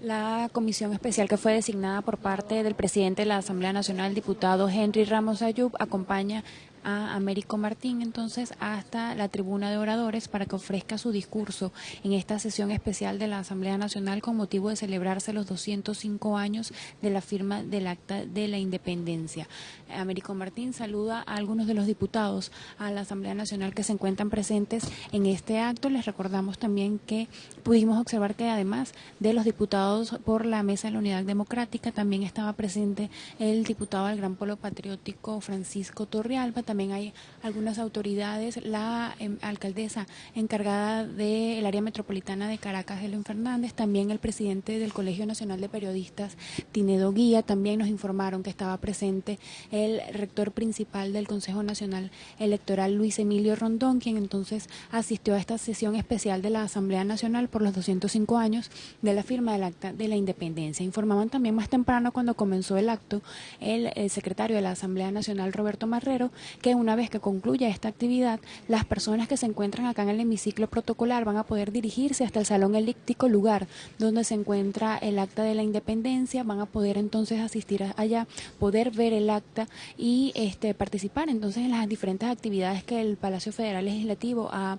La comisión especial que fue designada por parte del presidente de la Asamblea Nacional, diputado Henry Ramos Ayub, acompaña a Américo Martín entonces hasta la tribuna de oradores para que ofrezca su discurso en esta sesión especial de la Asamblea Nacional con motivo de celebrarse los 205 años de la firma del Acta de la Independencia. Américo Martín saluda a algunos de los diputados a la Asamblea Nacional que se encuentran presentes en este acto. Les recordamos también que pudimos observar que además de los diputados por la Mesa de la Unidad Democrática, también estaba presente el diputado del Gran Polo Patriótico Francisco Torrealba. También hay algunas autoridades, la alcaldesa encargada del área metropolitana de Caracas, Helen Fernández, también el presidente del Colegio Nacional de Periodistas, Tinedo Guía. También nos informaron que estaba presente el rector principal del Consejo Nacional Electoral, Luis Emilio Rondón, quien entonces asistió a esta sesión especial de la Asamblea Nacional por los 205 años de la firma del Acta de la Independencia. Informaban también más temprano, cuando comenzó el acto, el secretario de la Asamblea Nacional, Roberto Marrero, que una vez que concluya esta actividad, las personas que se encuentran acá en el hemiciclo protocolar van a poder dirigirse hasta el Salón Elíptico, lugar donde se encuentra el Acta de la Independencia. Van a poder entonces asistir allá, poder ver el acta y participar entonces en las diferentes actividades que el Palacio Federal Legislativo ha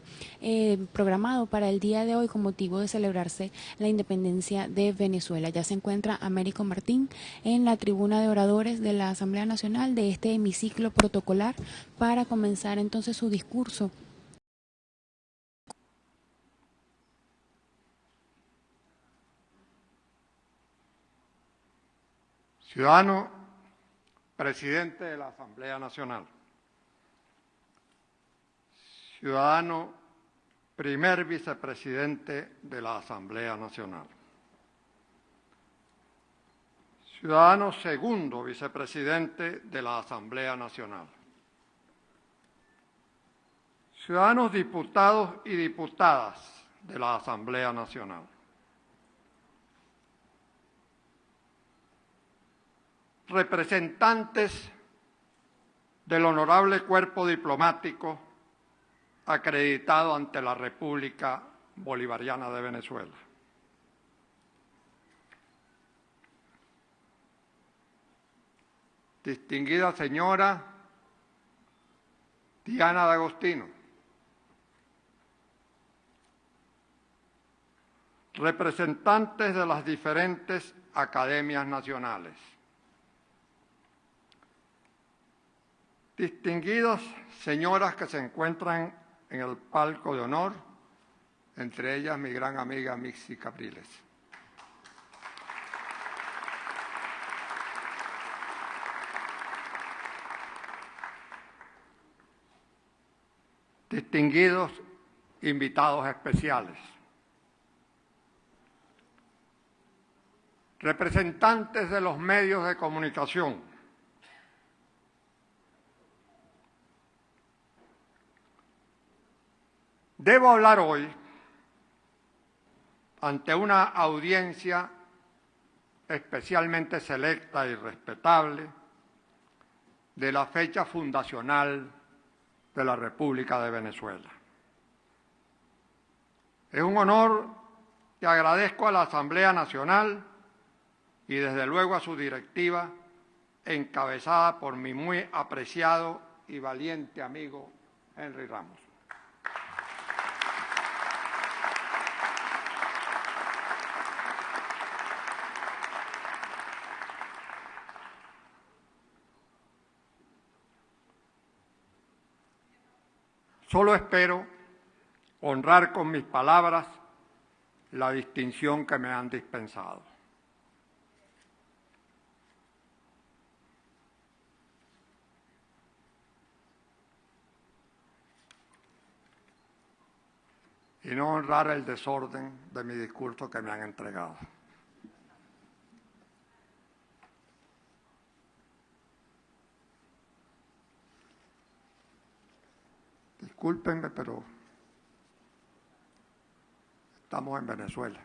programado para el día de hoy con motivo de celebrarse la independencia de Venezuela. Ya se encuentra Américo Martín en la tribuna de oradores de la Asamblea Nacional de este hemiciclo protocolar para comenzar entonces su discurso. Ciudadano presidente de la Asamblea Nacional, ciudadano primer vicepresidente de la Asamblea Nacional, ciudadano segundo vicepresidente de la Asamblea Nacional, ciudadanos diputados y diputadas de la Asamblea Nacional, representantes del honorable cuerpo diplomático acreditado ante la República Bolivariana de Venezuela, distinguida señora Diana D'Agostino, representantes de las diferentes academias nacionales, distinguidas señoras que se encuentran en el palco de honor, entre ellas mi gran amiga Mixi Capriles. Distinguidos invitados especiales, representantes de los medios de comunicación, debo hablar hoy ante una audiencia especialmente selecta y respetable de la fecha fundacional de la República de Venezuela. Es un honor que agradezco a la Asamblea Nacional y desde luego a su directiva, encabezada por mi muy apreciado y valiente amigo Henry Ramos. Solo espero honrar con mis palabras la distinción que me han dispensado. Y no honrar el desorden de mi discurso que me han entregado. Discúlpenme, pero estamos en Venezuela.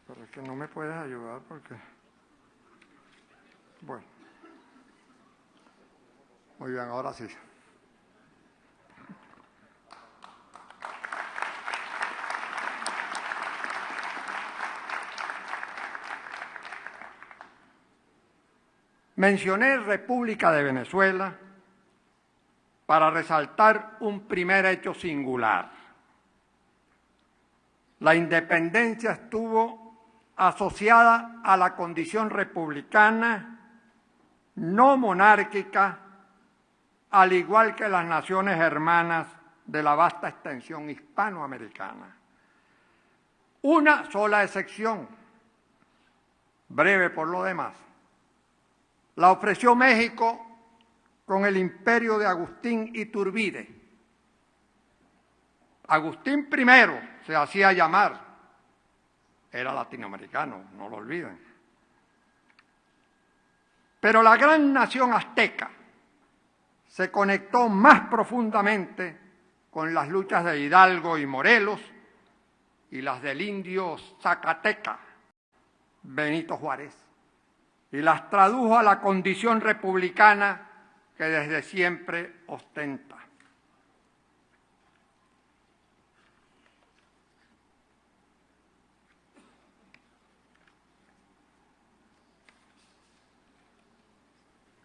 Pero es que no me puedes ayudar porque... Bueno. Muy bien, ahora sí. Mencioné República de Venezuela para resaltar un primer hecho singular. La independencia estuvo asociada a la condición republicana, no monárquica, al igual que las naciones hermanas de la vasta extensión hispanoamericana. Una sola excepción, breve por lo demás, la ofreció México con el imperio de Agustín Iturbide. Agustín I se hacía llamar, era latinoamericano, no lo olviden. Pero la gran nación azteca se conectó más profundamente con las luchas de Hidalgo y Morelos y las del indio zacateca, Benito Juárez, y las tradujo a la condición republicana que desde siempre ostenta.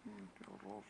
Qué horror.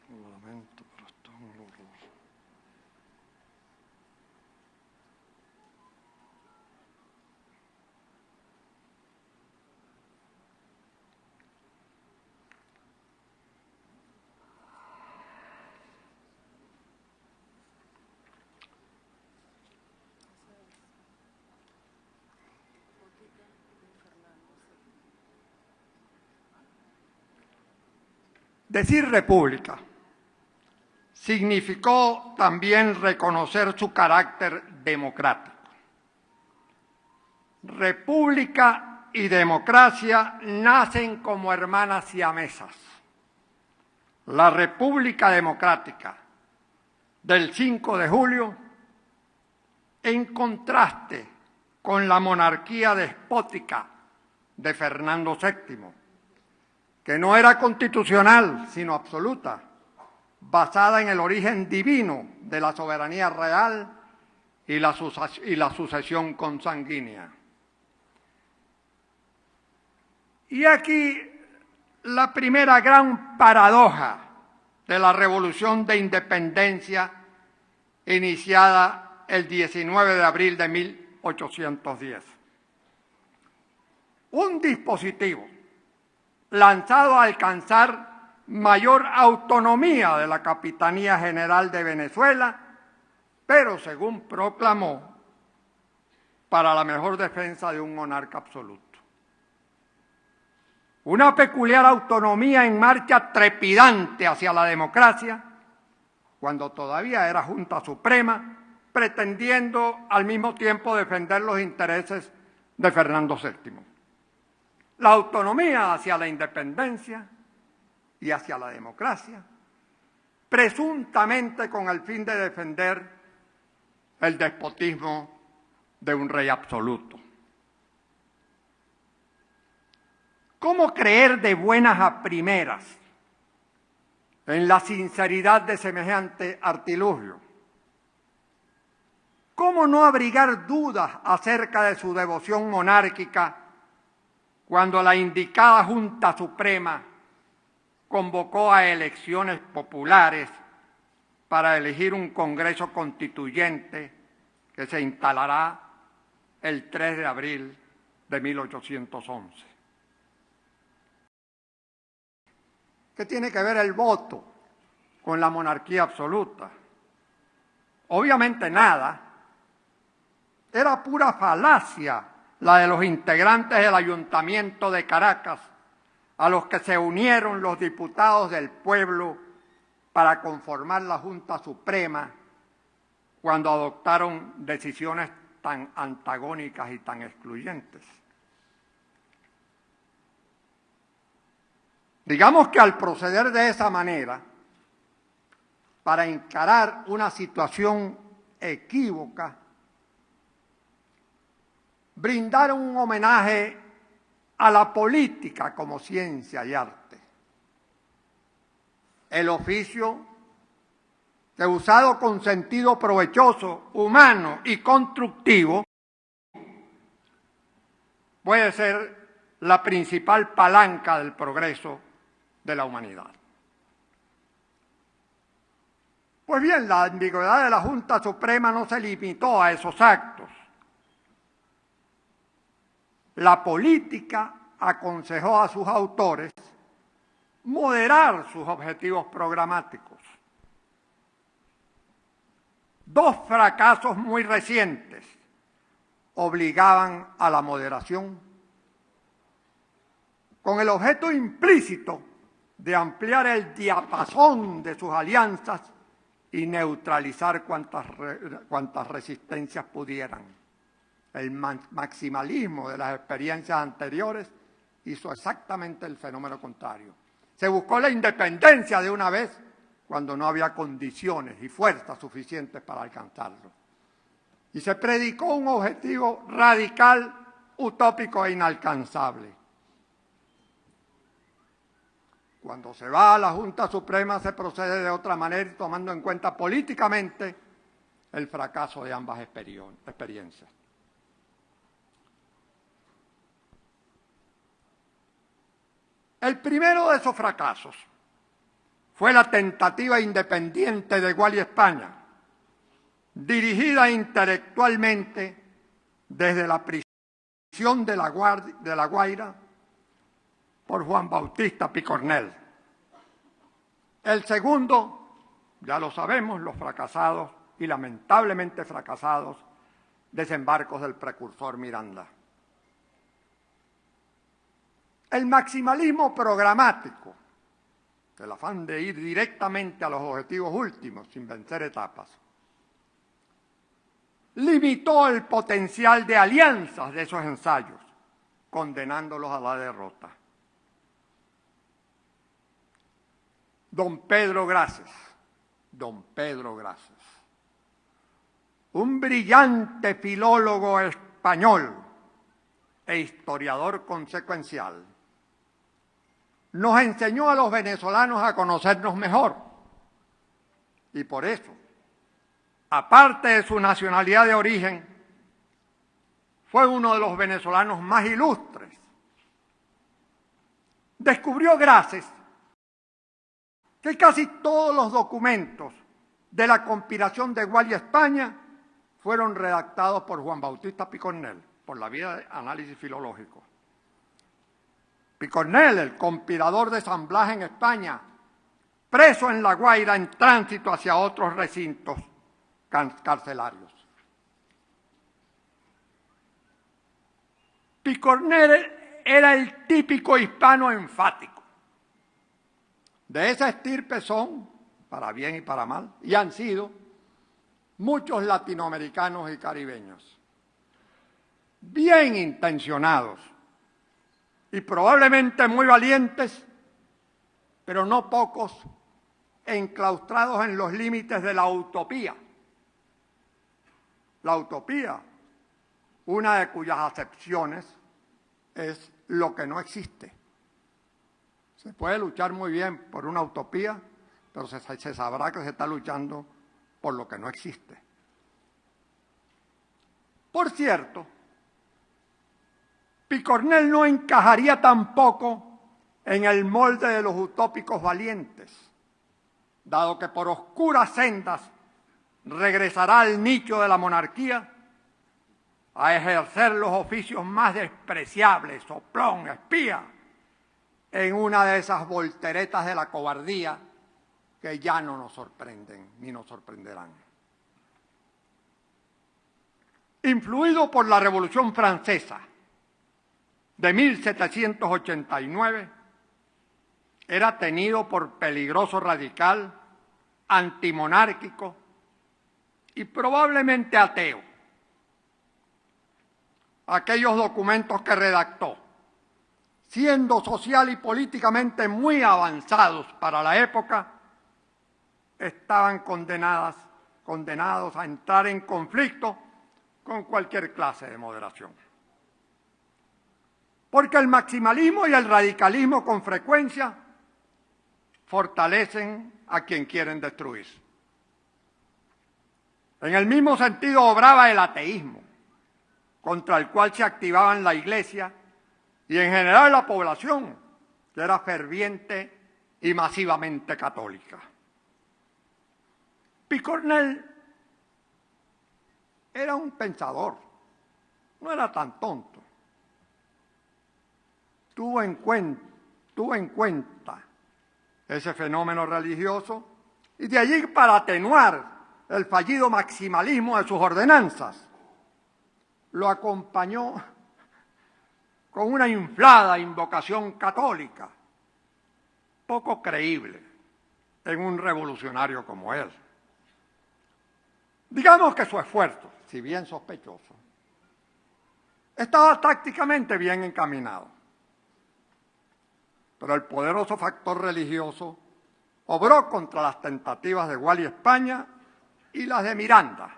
Lo lamento, pero esto es un horror. Decir república significó también reconocer su carácter democrático. República y democracia nacen como hermanas siamesas. La República Democrática del 5 de julio, en contraste con la monarquía despótica de Fernando VII, que no era constitucional, sino absoluta, basada en el origen divino de la soberanía real y la sucesión consanguínea. Y aquí la primera gran paradoja de la Revolución de Independencia iniciada el 19 de abril de 1810. Un dispositivo lanzado a alcanzar mayor autonomía de la Capitanía General de Venezuela, pero según proclamó, para la mejor defensa de un monarca absoluto. Una peculiar autonomía en marcha trepidante hacia la democracia, cuando todavía era Junta Suprema, pretendiendo al mismo tiempo defender los intereses de Fernando VII. La autonomía hacia la independencia y hacia la democracia, presuntamente con el fin de defender el despotismo de un rey absoluto. ¿Cómo creer de buenas a primeras en la sinceridad de semejante artilugio. ¿Cómo no abrigar dudas acerca de su devoción monárquica cuando la indicada Junta Suprema convocó a elecciones populares para elegir un Congreso Constituyente que se instalará el 3 de abril de 1811? ¿Qué tiene que ver el voto con la monarquía absoluta? Obviamente nada. Era pura falacia la de los integrantes del Ayuntamiento de Caracas, a los que se unieron los diputados del pueblo para conformar la Junta Suprema cuando adoptaron decisiones tan antagónicas y tan excluyentes. Digamos que al proceder de esa manera, para encarar una situación equívoca, brindaron un homenaje a la política como ciencia y arte. El oficio que, usado con sentido provechoso, humano y constructivo, puede ser la principal palanca del progreso de la humanidad. Pues bien, la ambigüedad de la Junta Suprema no se limitó a esos actos. La política aconsejó a sus autores moderar sus objetivos programáticos. Dos fracasos muy recientes obligaban a la moderación, con el objeto implícito de ampliar el diapasón de sus alianzas y neutralizar cuantas resistencias pudieran. El maximalismo de las experiencias anteriores hizo exactamente el fenómeno contrario. Se buscó la independencia de una vez cuando no había condiciones y fuerzas suficientes para alcanzarlo. Y se predicó un objetivo radical, utópico e inalcanzable. Cuando se va a la Junta Suprema se procede de otra manera, tomando en cuenta políticamente el fracaso de ambas experiencias. El primero de esos fracasos fue la tentativa independiente de Gualí España, dirigida intelectualmente desde la prisión de La Guaira por Juan Bautista Picornell. El segundo, ya lo sabemos, los fracasados y lamentablemente fracasados desembarcos del precursor Miranda. El maximalismo programático, el afán de ir directamente a los objetivos últimos sin vencer etapas, limitó el potencial de alianzas de esos ensayos, condenándolos a la derrota. Don Pedro Grases, un brillante filólogo español e historiador consecuencial, nos enseñó a los venezolanos a conocernos mejor. Y por eso, aparte de su nacionalidad de origen, fue uno de los venezolanos más ilustres. Descubrió Grases que casi todos los documentos de la conspiración de Gualí España fueron redactados por Juan Bautista Picornell, por la vía de análisis filológico. Picornell, el conspirador de San Blas en España, preso en La Guaira en tránsito hacia otros recintos carcelarios. Picornell era el típico hispano enfático. De esa estirpe son, para bien y para mal, y han sido muchos latinoamericanos y caribeños, bien intencionados y probablemente muy valientes, pero no pocos enclaustrados en los límites de la utopía. La utopía, una de cuyas acepciones es lo que no existe. Se puede luchar muy bien por una utopía, pero se sabrá que se está luchando por lo que no existe. Por cierto, Picornell no encajaría tampoco en el molde de los utópicos valientes, dado que por oscuras sendas regresará al nicho de la monarquía a ejercer los oficios más despreciables, soplón, espía, en una de esas volteretas de la cobardía que ya no nos sorprenden ni nos sorprenderán. Influido por la Revolución Francesa de 1789, era tenido por peligroso radical, antimonárquico y probablemente ateo. Aquellos documentos que redactó, siendo social y políticamente muy avanzados para la época, estaban condenados a entrar en conflicto con cualquier clase de moderación. Porque el maximalismo y el radicalismo con frecuencia fortalecen a quien quieren destruir. En el mismo sentido obraba el ateísmo, contra el cual se activaban la Iglesia y en general la población, que era ferviente y masivamente católica. Picornell era un pensador, no era tan tonto. Tuvo en cuenta ese fenómeno religioso y de allí, para atenuar el fallido maximalismo de sus ordenanzas, lo acompañó con una inflada invocación católica, poco creíble en un revolucionario como él. Digamos que su esfuerzo, si bien sospechoso, estaba tácticamente bien encaminado, pero el poderoso factor religioso obró contra las tentativas de Gual y España y las de Miranda.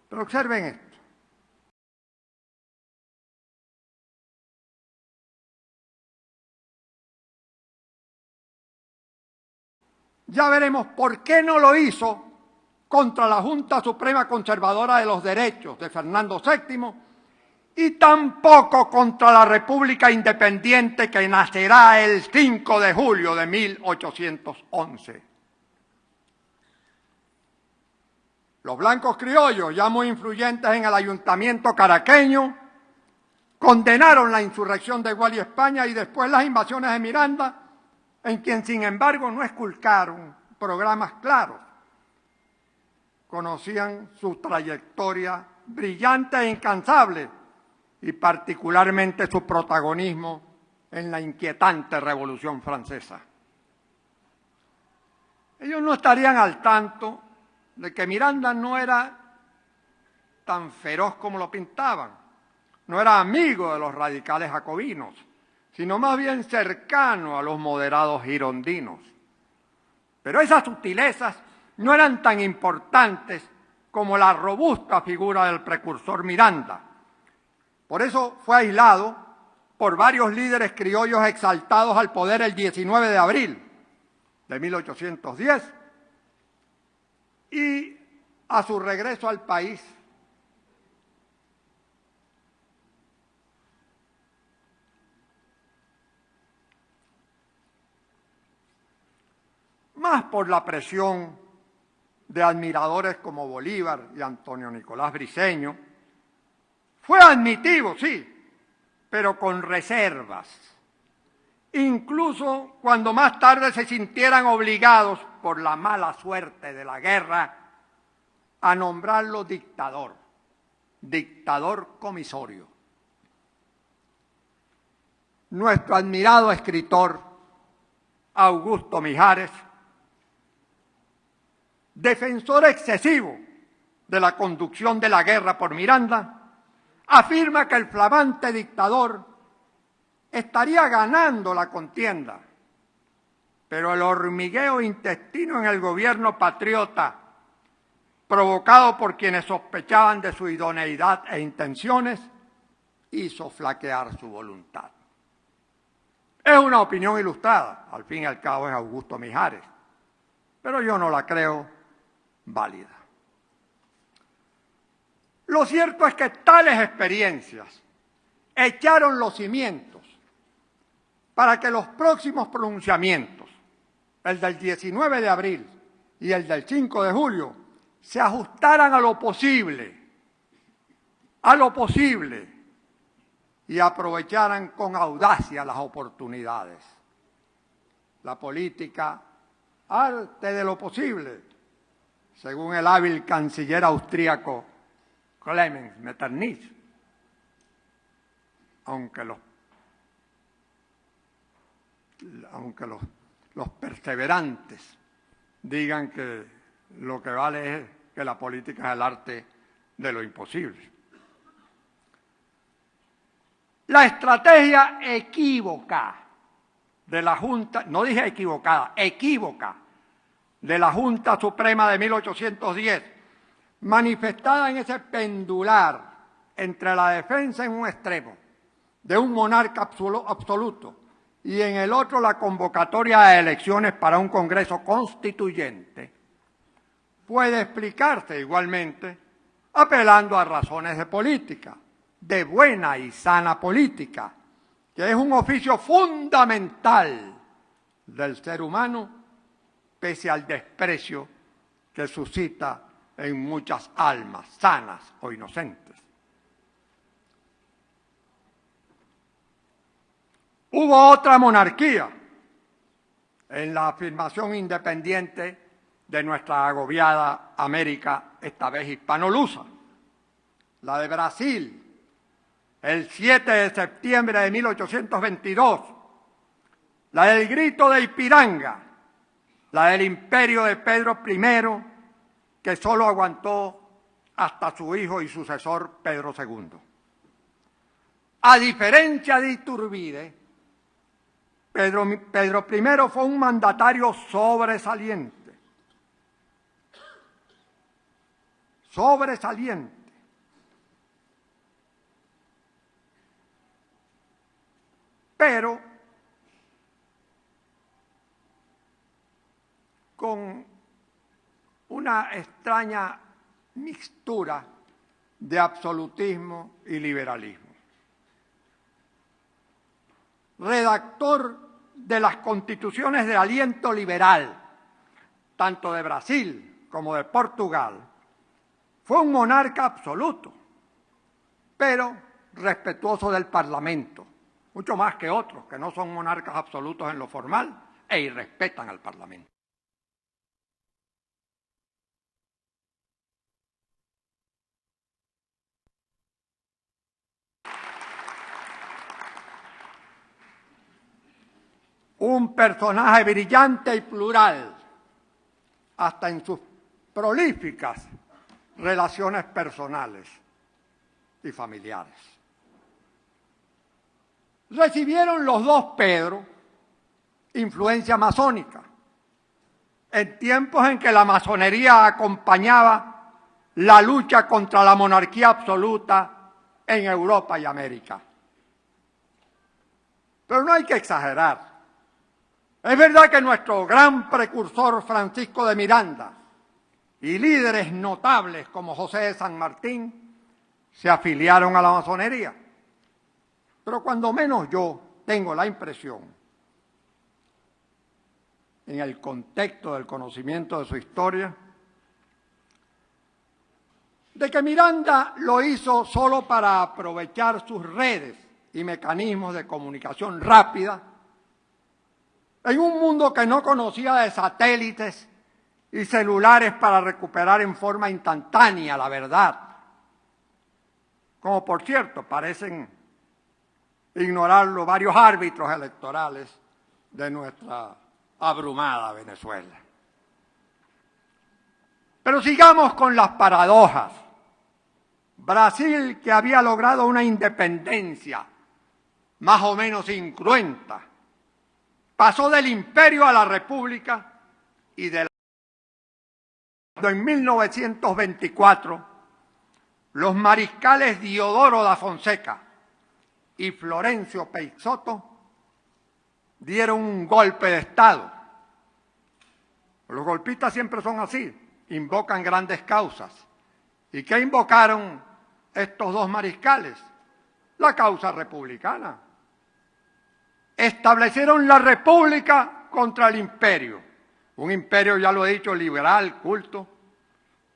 Pero observen esto. Ya veremos por qué no lo hizo contra la Junta Suprema Conservadora de los Derechos de Fernando VII y tampoco contra la República Independiente que nacerá el 5 de julio de 1811. Los blancos criollos, ya muy influyentes en el ayuntamiento caraqueño, condenaron la insurrección de Gual y España y después las invasiones de Miranda, en quien, sin embargo, no esculcaron programas claros. Conocían su trayectoria brillante e incansable y particularmente su protagonismo en la inquietante Revolución Francesa. Ellos no estarían al tanto de que Miranda no era tan feroz como lo pintaban, no era amigo de los radicales jacobinos, sino más bien cercano a los moderados girondinos. Pero esas sutilezas no eran tan importantes como la robusta figura del precursor Miranda. Por eso fue aislado por varios líderes criollos exaltados al poder el 19 de abril de 1810 y a su regreso al país más por la presión de admiradores como Bolívar y Antonio Nicolás Briceño. Fue admitido, sí, pero con reservas, incluso cuando más tarde se sintieran obligados por la mala suerte de la guerra a nombrarlo dictador comisorio. Nuestro admirado escritor Augusto Mijares, defensor excesivo de la conducción de la guerra por Miranda, afirma que el flamante dictador estaría ganando la contienda, pero el hormigueo intestino en el gobierno patriota, provocado por quienes sospechaban de su idoneidad e intenciones, hizo flaquear su voluntad. Es una opinión ilustrada, al fin y al cabo es Augusto Mijares, pero yo no la creo válida. Lo cierto es que tales experiencias echaron los cimientos para que los próximos pronunciamientos, el del 19 de abril y el del 5 de julio, se ajustaran a lo posible, y aprovecharan con audacia las oportunidades. La política, arte de lo posible, según el hábil canciller austríaco Clemens Metternich, aunque los perseverantes digan que lo que vale es que la política es el arte de lo imposible. La estrategia equívoca de la Junta, no dije equivocada, equívoca, de la Junta Suprema de 1810, manifestada en ese pendular entre la defensa en un extremo de un monarca absoluto y en el otro la convocatoria de elecciones para un Congreso Constituyente, puede explicarse igualmente apelando a razones de política, de buena y sana política, que es un oficio fundamental del ser humano, pese al desprecio que suscita en muchas almas sanas o inocentes. Hubo otra monarquía en la afirmación independiente de nuestra agobiada América, esta vez hispanolusa, la de Brasil, el 7 de septiembre de 1822, la del Grito de Ipiranga, la del imperio de Pedro I, que solo aguantó hasta su hijo y sucesor Pedro II. A diferencia de Iturbide, Pedro I fue un mandatario sobresaliente. Pero con una extraña mixtura de absolutismo y liberalismo. Redactor de las constituciones de aliento liberal, tanto de Brasil como de Portugal, fue un monarca absoluto, pero respetuoso del Parlamento, mucho más que otros que no son monarcas absolutos en lo formal e irrespetan al Parlamento. Un personaje brillante y plural, hasta en sus prolíficas relaciones personales y familiares. Recibieron los dos Pedro influencia masónica, en tiempos en que la masonería acompañaba la lucha contra la monarquía absoluta en Europa y América. Pero no hay que exagerar. Es verdad que nuestro gran precursor Francisco de Miranda y líderes notables como José de San Martín se afiliaron a la masonería. Pero cuando menos yo tengo la impresión, en el contexto del conocimiento de su historia, de que Miranda lo hizo solo para aprovechar sus redes y mecanismos de comunicación rápida en un mundo que no conocía de satélites y celulares para recuperar en forma instantánea la verdad, como por cierto parecen ignorarlo varios árbitros electorales de nuestra abrumada Venezuela. Pero sigamos con las paradojas. Brasil, que había logrado una independencia más o menos incruenta, pasó del imperio a la república y en 1924 los mariscales Diodoro da Fonseca y Florencio Peixoto dieron un golpe de Estado. Los golpistas siempre son así, invocan grandes causas. ¿Y qué invocaron estos dos mariscales? La causa republicana. Establecieron la república contra el imperio. Un imperio, ya lo he dicho, liberal, culto.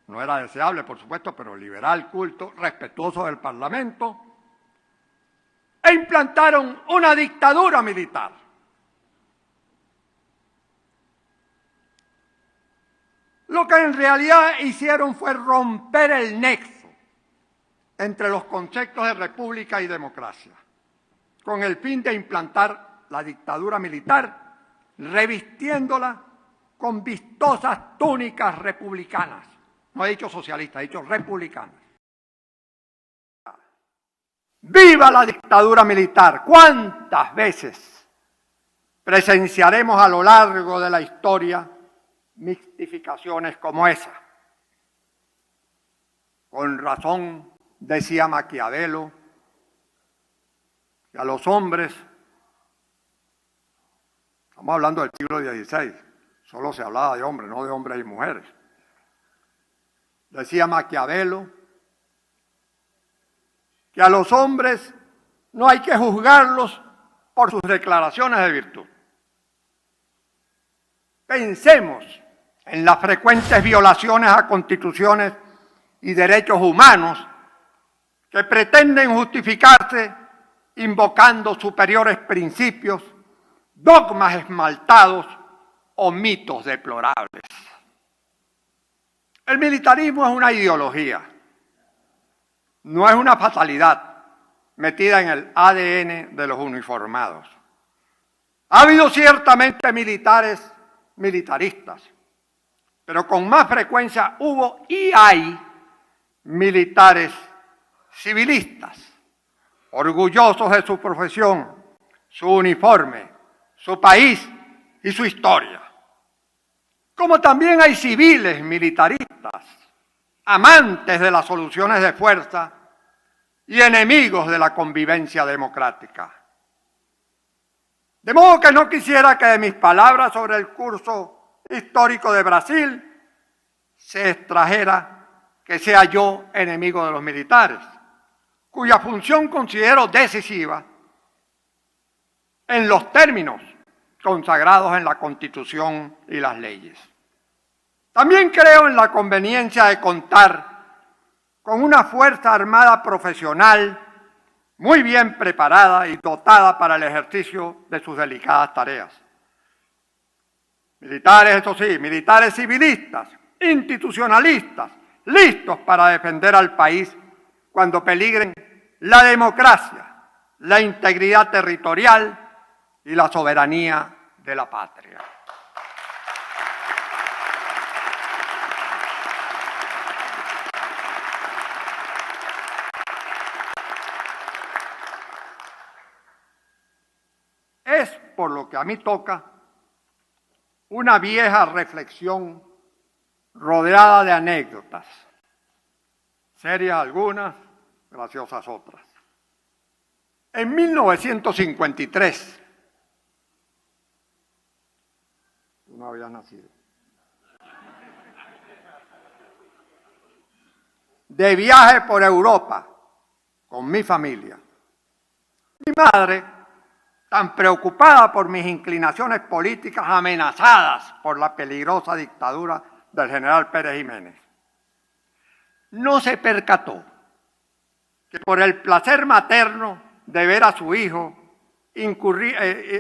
No era deseable, por supuesto, pero liberal, culto, respetuoso del Parlamento. E implantaron una dictadura militar. Lo que en realidad hicieron fue romper el nexo entre los conceptos de república y democracia, con el fin de implantar la dictadura militar, revistiéndola con vistosas túnicas republicanas. No he dicho socialistas, he dicho republicanas. ¡Viva la dictadura militar! ¿Cuántas veces presenciaremos a lo largo de la historia mistificaciones como esa? Con razón decía Maquiavelo que a los hombres, estamos hablando del siglo XVI, solo se hablaba de hombres, no de hombres y mujeres. Decía Maquiavelo que a los hombres no hay que juzgarlos por sus declaraciones de virtud. Pensemos en las frecuentes violaciones a constituciones y derechos humanos que pretenden justificarse invocando superiores principios, dogmas esmaltados o mitos deplorables. El militarismo es una ideología, no es una fatalidad metida en el ADN de los uniformados. Ha habido ciertamente militares militaristas, pero con más frecuencia hubo y hay militares civilistas, orgullosos de su profesión, su uniforme, su país y su historia. Como también hay civiles militaristas, amantes de las soluciones de fuerza y enemigos de la convivencia democrática. De modo que no quisiera que de mis palabras sobre el curso histórico de Brasil se extrajera que sea yo enemigo de los militares, cuya función considero decisiva en los términos consagrados en la Constitución y las leyes. También creo en la conveniencia de contar con una Fuerza Armada profesional muy bien preparada y dotada para el ejercicio de sus delicadas tareas. Militares, eso sí, militares civilistas, institucionalistas, listos para defender al país cuando peligren la democracia, la integridad territorial y la soberanía de la patria. Es, por lo que a mí toca, una vieja reflexión rodeada de anécdotas, serias algunas, graciosas otras. En 1953, yo no había nacido, de viaje por Europa con mi familia, mi madre, tan preocupada por mis inclinaciones políticas amenazadas por la peligrosa dictadura del general Pérez Jiménez, no se percató que por el placer materno de ver a su hijo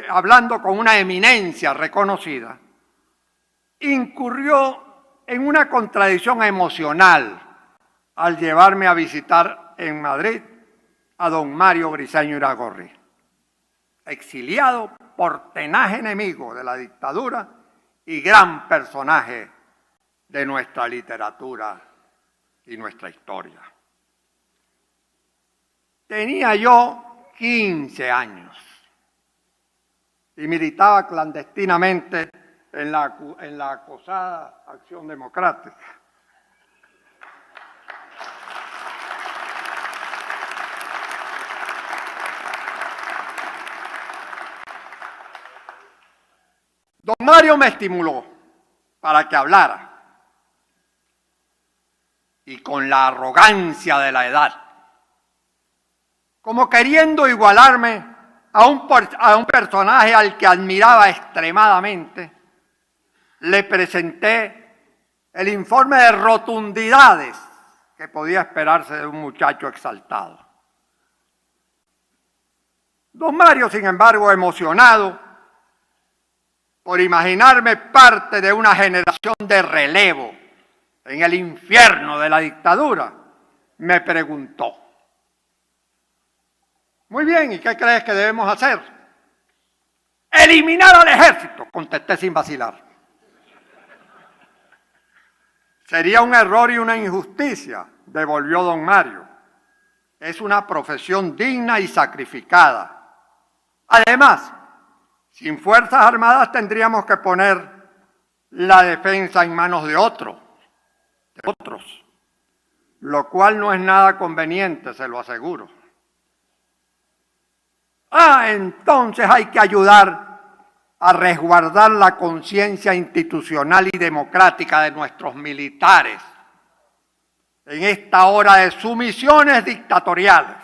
hablando con una eminencia reconocida, incurrió en una contradicción emocional al llevarme a visitar en Madrid a don Mario Briceño Iragorri, exiliado por tenaz enemigo de la dictadura y gran personaje de nuestra literatura y nuestra historia. Tenía yo 15 años y militaba clandestinamente en la acosada Acción Democrática. Don Mario me estimuló para que hablara, y con la arrogancia de la edad, como queriendo igualarme a un personaje al que admiraba extremadamente, le presenté el informe de rotundidades que podía esperarse de un muchacho exaltado. Don Mario, sin embargo, emocionado por imaginarme parte de una generación de relevo en el infierno de la dictadura, me preguntó: muy bien, ¿y qué crees que debemos hacer? Eliminar al ejército, contesté sin vacilar. Sería un error y una injusticia, devolvió don Mario. Es una profesión digna y sacrificada. Además, sin Fuerzas Armadas tendríamos que poner la defensa en manos de otros, lo cual no es nada conveniente, se lo aseguro. Entonces hay que ayudar a resguardar la conciencia institucional y democrática de nuestros militares en esta hora de sumisiones dictatoriales.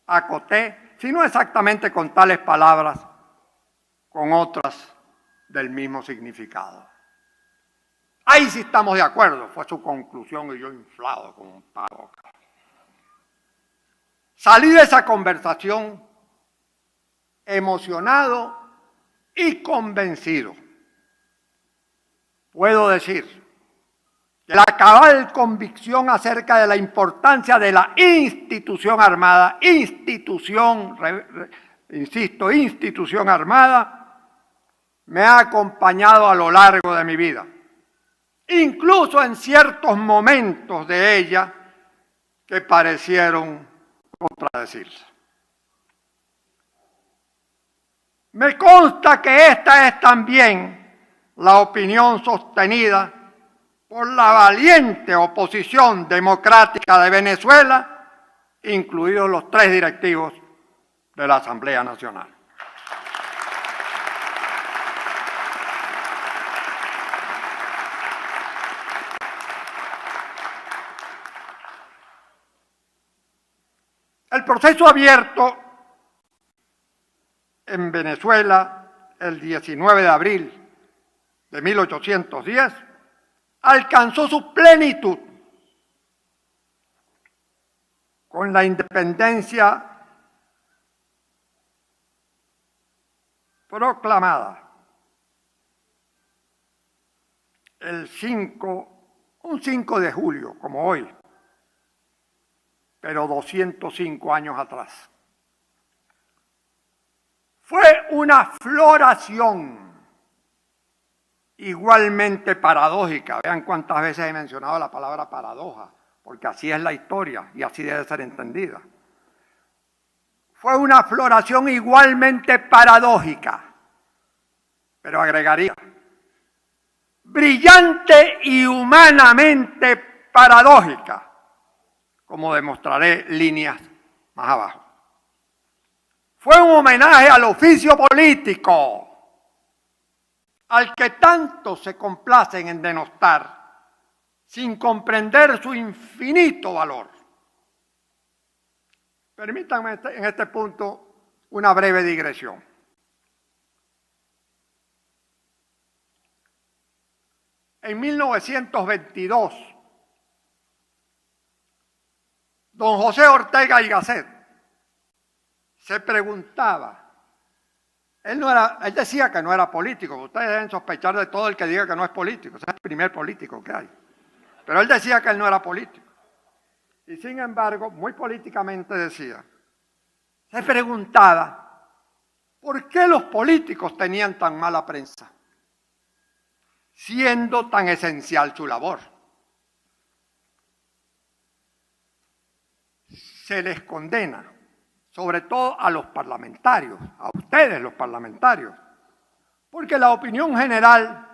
Acoté, si no exactamente con tales palabras, con otras del mismo significado. Ahí sí estamos de acuerdo, fue su conclusión, y yo inflado como un pavo. Salí de esa conversación emocionado y convencido. Puedo decir que la cabal convicción acerca de la importancia de la institución armada, institución armada, me ha acompañado a lo largo de mi vida, incluso en ciertos momentos de ella que parecieron contradecirse. Me consta que esta es también la opinión sostenida por la valiente oposición democrática de Venezuela, incluidos los 3 directivos de la Asamblea Nacional. El proceso abierto en Venezuela el 19 de abril de 1810 alcanzó su plenitud con la independencia proclamada un 5 de julio, como hoy, pero 205 años atrás. Fue una floración igualmente paradójica. Vean cuántas veces he mencionado la palabra paradoja, porque así es la historia y así debe ser entendida. Fue una floración igualmente paradójica, pero agregaría, brillante y humanamente paradójica, como demostraré líneas más abajo. Fue un homenaje al oficio político, al que tanto se complacen en denostar, sin comprender su infinito valor. Permítanme en este punto una breve digresión. En 1922, don José Ortega y Gasset se preguntaba, él decía que no era político, ustedes deben sospechar de todo el que diga que no es político, ese es el primer político que hay, pero él decía que él no era político, y sin embargo, muy políticamente decía, se preguntaba, ¿por qué los políticos tenían tan mala prensa, siendo tan esencial su labor? Se les condena, sobre todo a los parlamentarios, a ustedes los parlamentarios, porque la opinión general,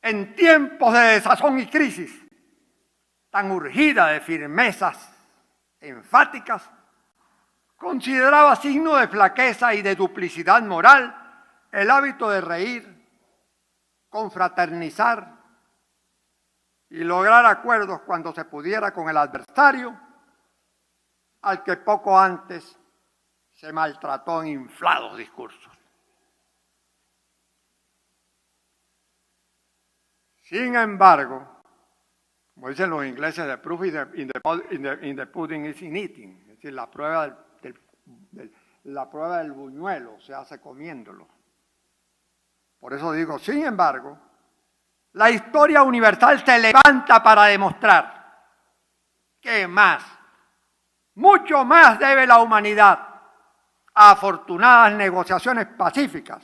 en tiempos de desazón y crisis, tan urgida de firmezas enfáticas, consideraba signo de flaqueza y de duplicidad moral el hábito de reír confraternizar y lograr acuerdos cuando se pudiera con el adversario, al que poco antes se maltrató en inflados discursos. Sin embargo, como dicen los ingleses, the proof in the pudding is in eating, es decir, la prueba del buñuelo se hace comiéndolo. Por eso digo, sin embargo, la historia universal se levanta para demostrar que mucho más debe la humanidad a afortunadas negociaciones pacíficas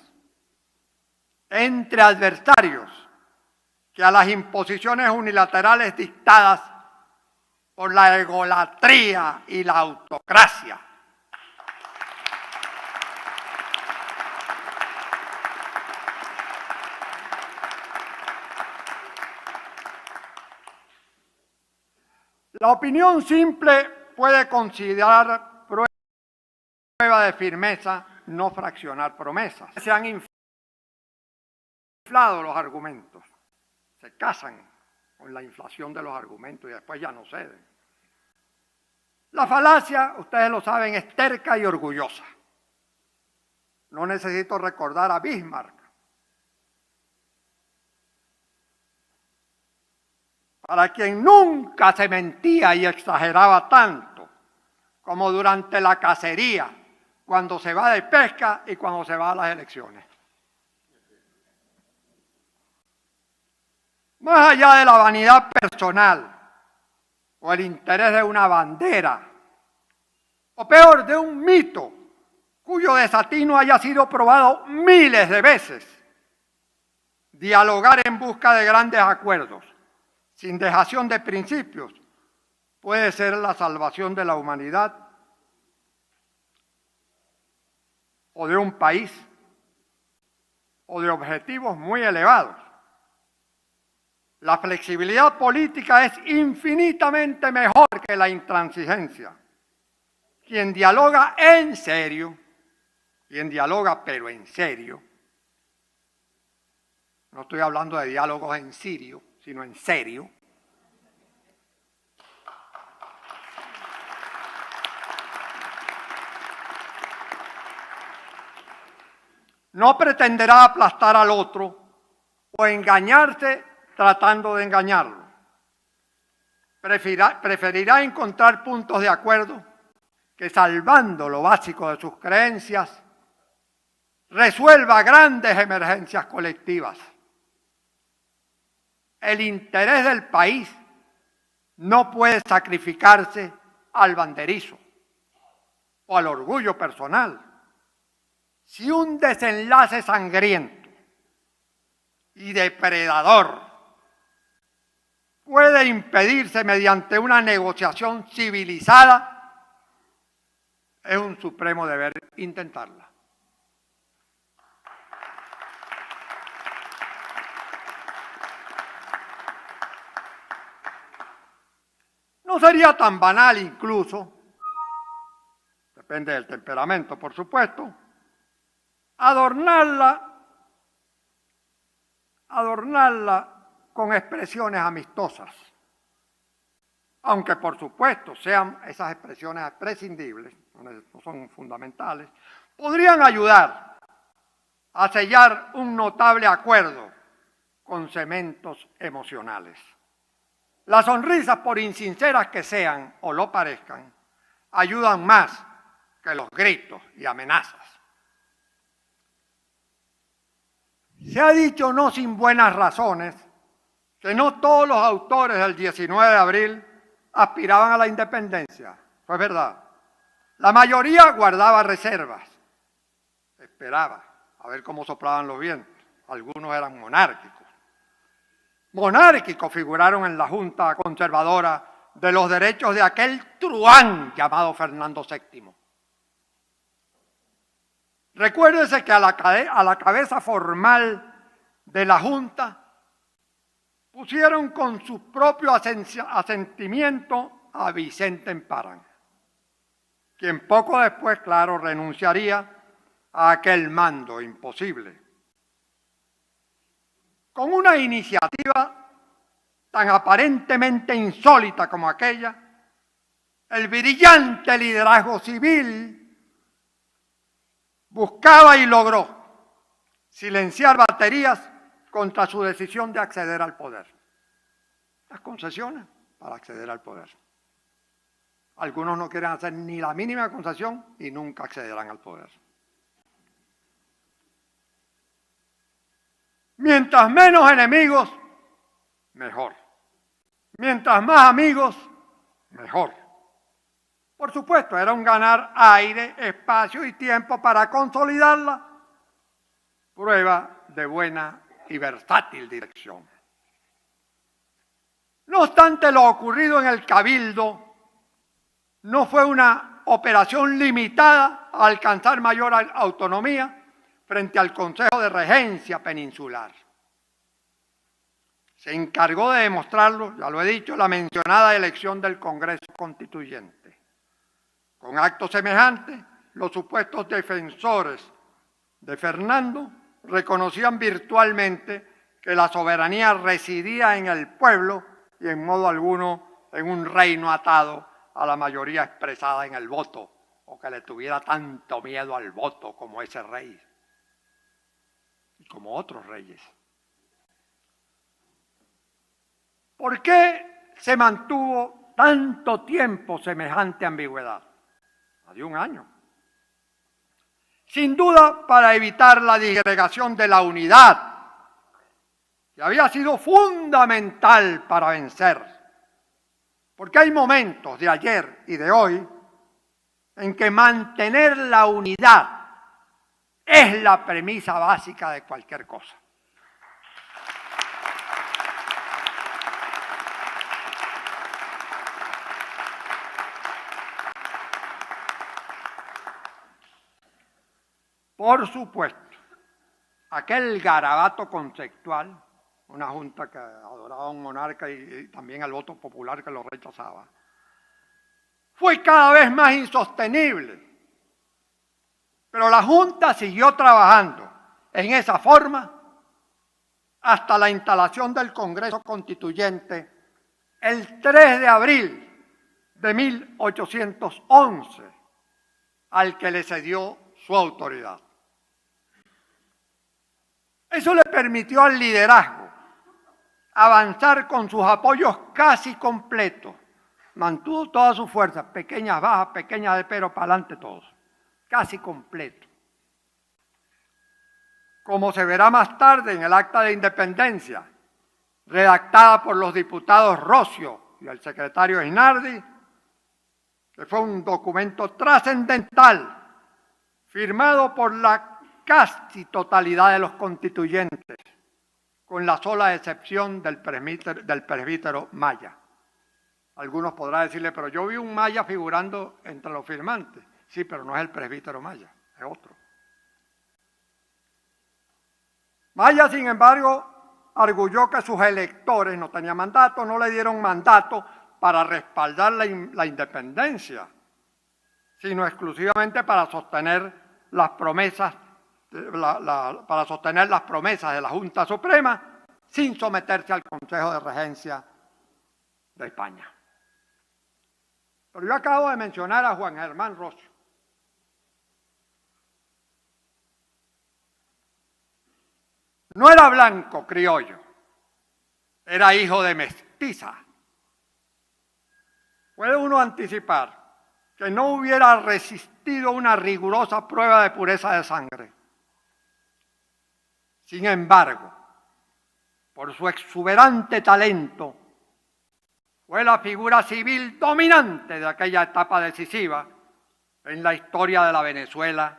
entre adversarios que a las imposiciones unilaterales dictadas por la egolatría y la autocracia. La opinión simple puede considerar prueba de firmeza no fraccionar promesas. Se han inflado los argumentos, se casan con la inflación de los argumentos y después ya no ceden. La falacia, ustedes lo saben, es terca y orgullosa. No necesito recordar a Bismarck para quien nunca se mentía y exageraba tanto como durante la cacería, cuando se va de pesca y cuando se va a las elecciones. Más allá de la vanidad personal o el interés de una bandera, o peor, de un mito cuyo desatino haya sido probado miles de veces, dialogar en busca de grandes acuerdos sin dejación de principios, puede ser la salvación de la humanidad o de un país o de objetivos muy elevados. La flexibilidad política es infinitamente mejor que la intransigencia. Quien dialoga en serio, quien dialoga pero en serio, no estoy hablando de diálogos en sirio, sino en serio, no pretenderá aplastar al otro o engañarse tratando de engañarlo. Preferirá encontrar puntos de acuerdo que, salvando lo básico de sus creencias, resuelva grandes emergencias colectivas. El interés del país no puede sacrificarse al banderizo o al orgullo personal. Si un desenlace sangriento y depredador puede impedirse mediante una negociación civilizada, es un supremo deber intentarla. No sería tan banal incluso, depende del temperamento por supuesto, adornarla con expresiones amistosas, aunque por supuesto sean esas expresiones prescindibles, no son fundamentales, podrían ayudar a sellar un notable acuerdo con cementos emocionales. Las sonrisas, por insinceras que sean o lo parezcan, ayudan más que los gritos y amenazas. Se ha dicho no sin buenas razones que no todos los autores del 19 de abril aspiraban a la independencia. Fue verdad. La mayoría guardaba reservas, esperaba a ver cómo soplaban los vientos. Algunos eran monárquicos. Monárquicos figuraron en la Junta Conservadora de los derechos de aquel truán llamado Fernando VII. Recuérdese que a la cabeza formal de la Junta pusieron con su propio asentimiento a Vicente Emparán, quien poco después, claro, renunciaría a aquel mando imposible. con una iniciativa tan aparentemente insólita como aquella, el brillante liderazgo civil buscaba y logró silenciar baterías contra su decisión de acceder al poder. Las concesiones para acceder al poder. Algunos no quieren hacer ni la mínima concesión y nunca accederán al poder. Mientras menos enemigos, mejor. Mientras más amigos, mejor. Por supuesto, era un ganar aire, espacio y tiempo para consolidarla. Prueba de buena y versátil dirección. No obstante, lo ocurrido en el Cabildo no fue una operación limitada a alcanzar mayor autonomía frente al Consejo de Regencia Peninsular. Se encargó de demostrarlo, ya lo he dicho, la mencionada elección del Congreso Constituyente. Con actos semejantes, los supuestos defensores de Fernando reconocían virtualmente que la soberanía residía en el pueblo y en modo alguno en un reino atado a la mayoría expresada en el voto, o que le tuviera tanto miedo al voto como ese rey y como otros reyes. ¿Por qué se mantuvo tanto tiempo semejante ambigüedad? Más de un año. Sin duda, para evitar la disgregación de la unidad, que había sido fundamental para vencer. Porque hay momentos de ayer y de hoy en que mantener la unidad es la premisa básica de cualquier cosa. Por supuesto, aquel garabato conceptual, una junta que adoraba a un monarca y también al voto popular que lo rechazaba, fue cada vez más insostenible. Pero la junta siguió trabajando en esa forma hasta la instalación del Congreso Constituyente el 3 de abril de 1811, al que le cedió su autoridad. Eso le permitió al liderazgo avanzar con sus apoyos casi completos. Mantuvo todas sus fuerzas, pequeñas, bajas, pequeñas de pero, para adelante todos, casi completo. Como se verá más tarde en el acta de independencia, redactada por los diputados Rocio y el secretario Eznardi, que fue un documento trascendental, firmado por la casi totalidad de los constituyentes, con la sola excepción del presbítero Maya. Algunos podrán decirle, pero yo vi un Maya figurando entre los firmantes. Sí, pero no es el presbítero Maya, es otro. Maya, sin embargo, arguyó que sus electores no tenían mandato, no le dieron mandato para respaldar la independencia, sino exclusivamente para sostener las promesas para sostener las promesas de la Junta Suprema sin someterse al Consejo de Regencia de España. Pero yo acabo de mencionar a Juan Germán Rocio. No era blanco criollo, era hijo de mestiza. Puede uno anticipar que no hubiera resistido una rigurosa prueba de pureza de sangre. Sin embargo, por su exuberante talento, fue la figura civil dominante de aquella etapa decisiva en la historia de la Venezuela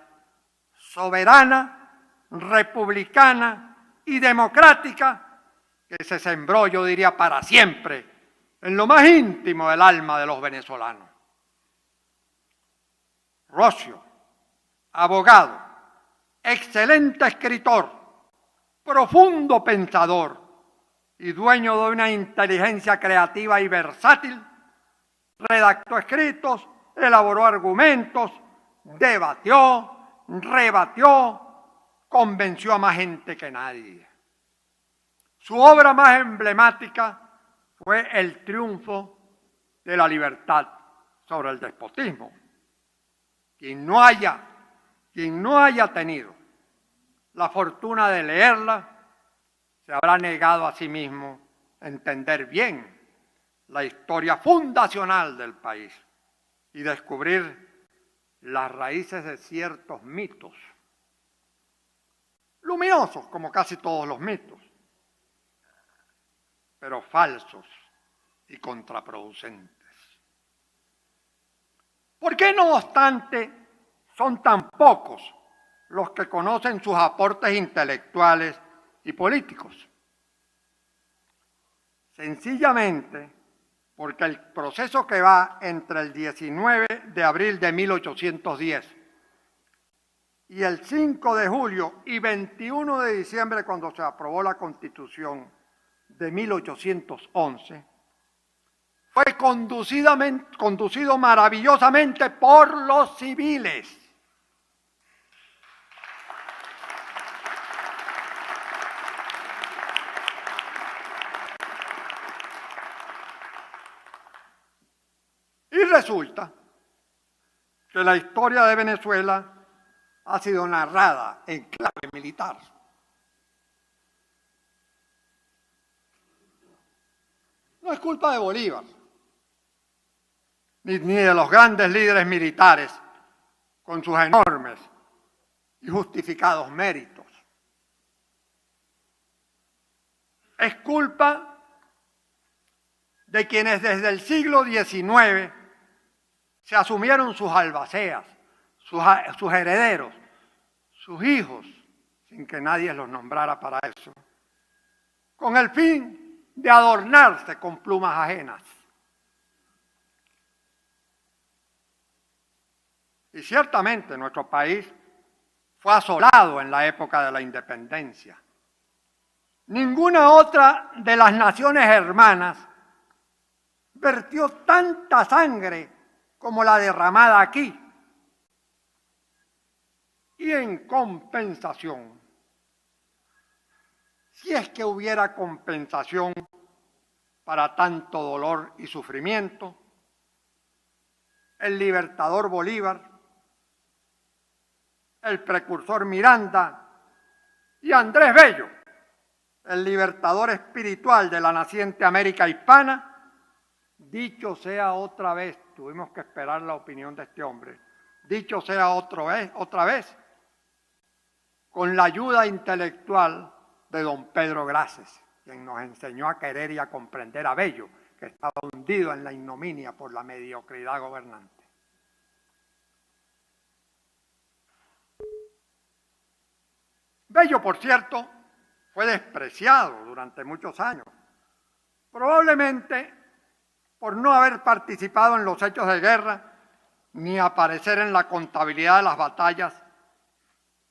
soberana, republicana y democrática que se sembró, yo diría, para siempre en lo más íntimo del alma de los venezolanos. Rocio, abogado, excelente escritor, profundo pensador y dueño de una inteligencia creativa y versátil, redactó escritos, elaboró argumentos, debatió, rebatió, convenció a más gente que nadie. Su obra más emblemática fue el triunfo de la libertad sobre el despotismo. Quien no haya tenido la fortuna de leerla, se habrá negado a sí mismo entender bien la historia fundacional del país y descubrir las raíces de ciertos mitos, luminosos como casi todos los mitos, pero falsos y contraproducentes. ¿Por qué, no obstante, son tan pocos los que conocen sus aportes intelectuales y políticos? Sencillamente porque el proceso que va entre el 19 de abril de 1810 y el 5 de julio y 21 de diciembre, cuando se aprobó la Constitución de 1811, fue conducido maravillosamente por los civiles. Y resulta que la historia de Venezuela ha sido narrada en clave militar. No es culpa de Bolívar, ni de los grandes líderes militares con sus enormes y justificados méritos. Es culpa de quienes desde el siglo XIX se asumieron sus albaceas, sus herederos, sus hijos, sin que nadie los nombrara para eso, con el fin de adornarse con plumas ajenas. Y ciertamente nuestro país fue asolado en la época de la independencia. Ninguna otra de las naciones hermanas vertió tanta sangre como la derramada aquí. Y en compensación, si es que hubiera compensación para tanto dolor y sufrimiento, el libertador Bolívar, el precursor Miranda y Andrés Bello, el libertador espiritual de la naciente América hispana, dicho sea otra vez, tuvimos que esperar la opinión de este hombre, dicho sea otra vez, con la ayuda intelectual de don Pedro Grases, quien nos enseñó a querer y a comprender a Bello, que estaba hundido en la ignominia por la mediocridad gobernante. Bello, por cierto, fue despreciado durante muchos años, probablemente por no haber participado en los hechos de guerra ni aparecer en la contabilidad de las batallas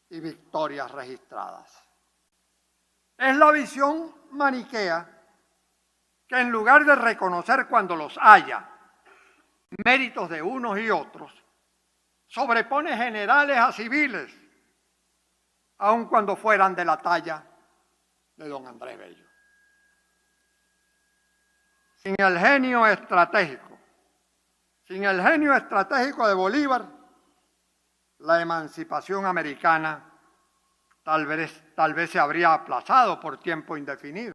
y victorias registradas. Es la visión maniquea que, en lugar de reconocer cuando los haya méritos de unos y otros, sobrepone generales a civiles, aun cuando fueran de la talla de don Andrés Bello. Sin el genio estratégico de Bolívar, la emancipación americana tal vez se habría aplazado por tiempo indefinido.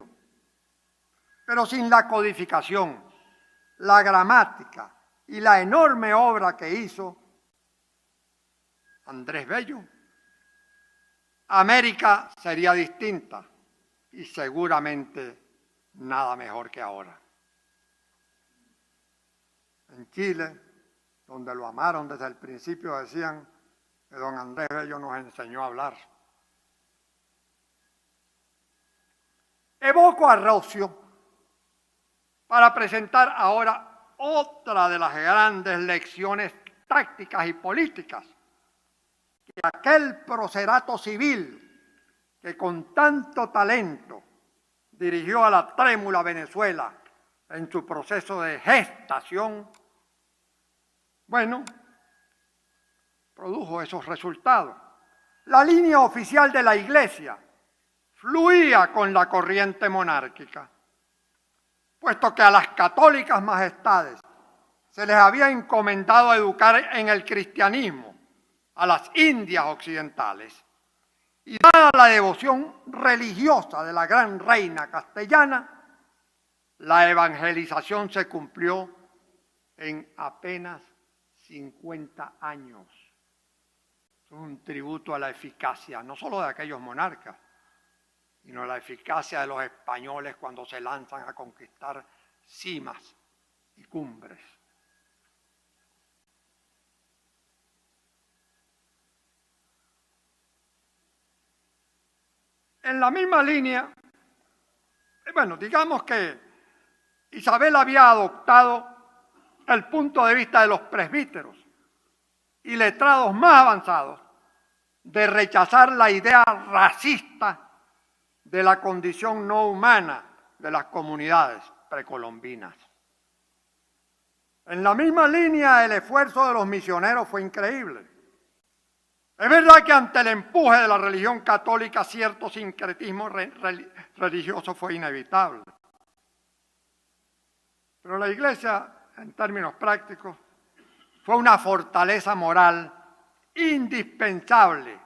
Pero sin la codificación, la gramática y la enorme obra que hizo Andrés Bello, América sería distinta y seguramente nada mejor que ahora. En Chile, donde lo amaron desde el principio, decían que don Andrés Bello nos enseñó a hablar. Evoco a Roscio para presentar ahora otra de las grandes lecciones tácticas y políticas que aquel procerato civil que con tanto talento dirigió a la trémula Venezuela en su proceso de gestación, bueno, produjo esos resultados. La línea oficial de la Iglesia fluía con la corriente monárquica, puesto que a las católicas majestades se les había encomendado educar en el cristianismo a las Indias occidentales, y dada la devoción religiosa de la gran reina castellana, la evangelización se cumplió en apenas 50 años. Es un tributo a la eficacia, no solo de aquellos monarcas, sino a la eficacia de los españoles cuando se lanzan a conquistar cimas y cumbres. En la misma línea, bueno, digamos que Isabel había adoptado el punto de vista de los presbíteros y letrados más avanzados de rechazar la idea racista de la condición no humana de las comunidades precolombinas. En la misma línea, el esfuerzo de los misioneros fue increíble. Es verdad que ante el empuje de la religión católica cierto sincretismo religioso fue inevitable. Pero la Iglesia, en términos prácticos, fue una fortaleza moral indispensable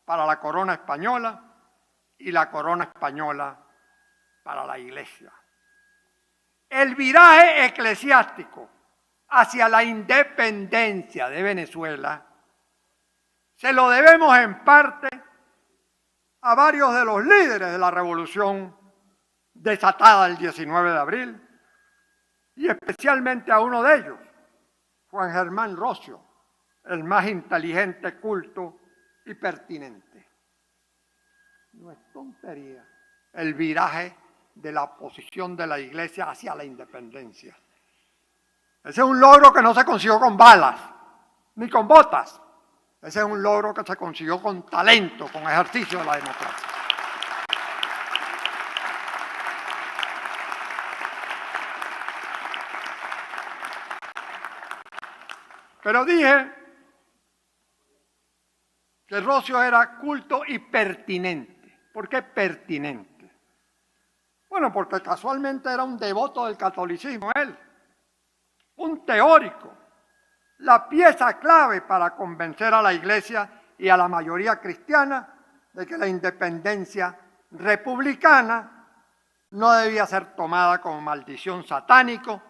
para la corona española y la corona española para la Iglesia. El viraje eclesiástico hacia la independencia de Venezuela se lo debemos en parte a varios de los líderes de la revolución desatada el 19 de abril y especialmente a uno de ellos, Juan Germán Rocio, el más inteligente, culto y pertinente. No es tontería el viraje de la posición de la Iglesia hacia la independencia. Ese es un logro que no se consiguió con balas ni con botas. Ese es un logro que se consiguió con talento, con ejercicio de la democracia. Pero dije que Rocio era culto y pertinente. ¿Por qué pertinente? Bueno, porque casualmente era un devoto del catolicismo él, un teórico, la pieza clave para convencer a la Iglesia y a la mayoría cristiana de que la independencia republicana no debía ser tomada como maldición satánico,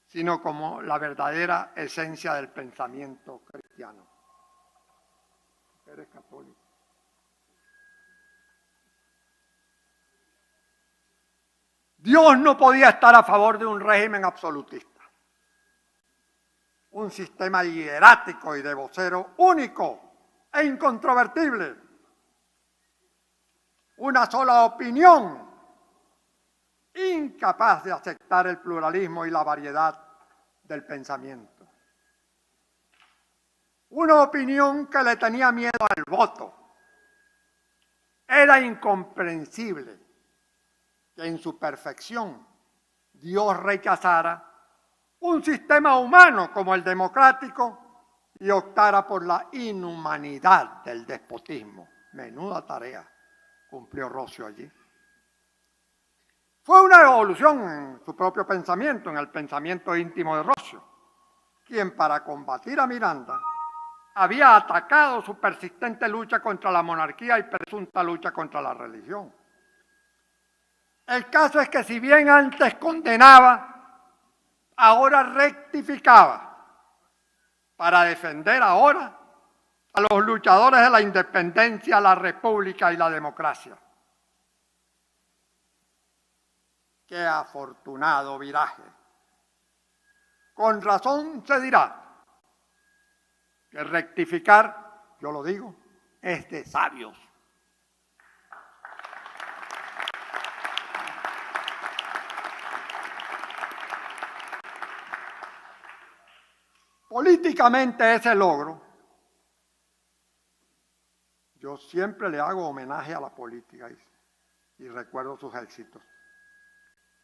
sino como la verdadera esencia del pensamiento cristiano. Eres católico. Dios no podía estar a favor de un régimen absolutista, un sistema hierático y de vocero único e incontrovertible, una sola opinión, incapaz de aceptar el pluralismo y la variedad del pensamiento. Una opinión que le tenía miedo al voto. Era incomprensible que en su perfección Dios rechazara un sistema humano como el democrático y optara por la inhumanidad del despotismo. Menuda tarea cumplió Rocio allí. Fue una evolución en su propio pensamiento, en el pensamiento íntimo de Rocio, quien para combatir a Miranda había atacado su persistente lucha contra la monarquía y presunta lucha contra la religión. El caso es que si bien antes condenaba, ahora rectificaba para defender ahora a los luchadores de la independencia, la república y la democracia. ¡Qué afortunado viraje! Con razón se dirá que rectificar, yo lo digo, es de sabios. Políticamente ese logro, yo siempre le hago homenaje a la política y recuerdo sus éxitos,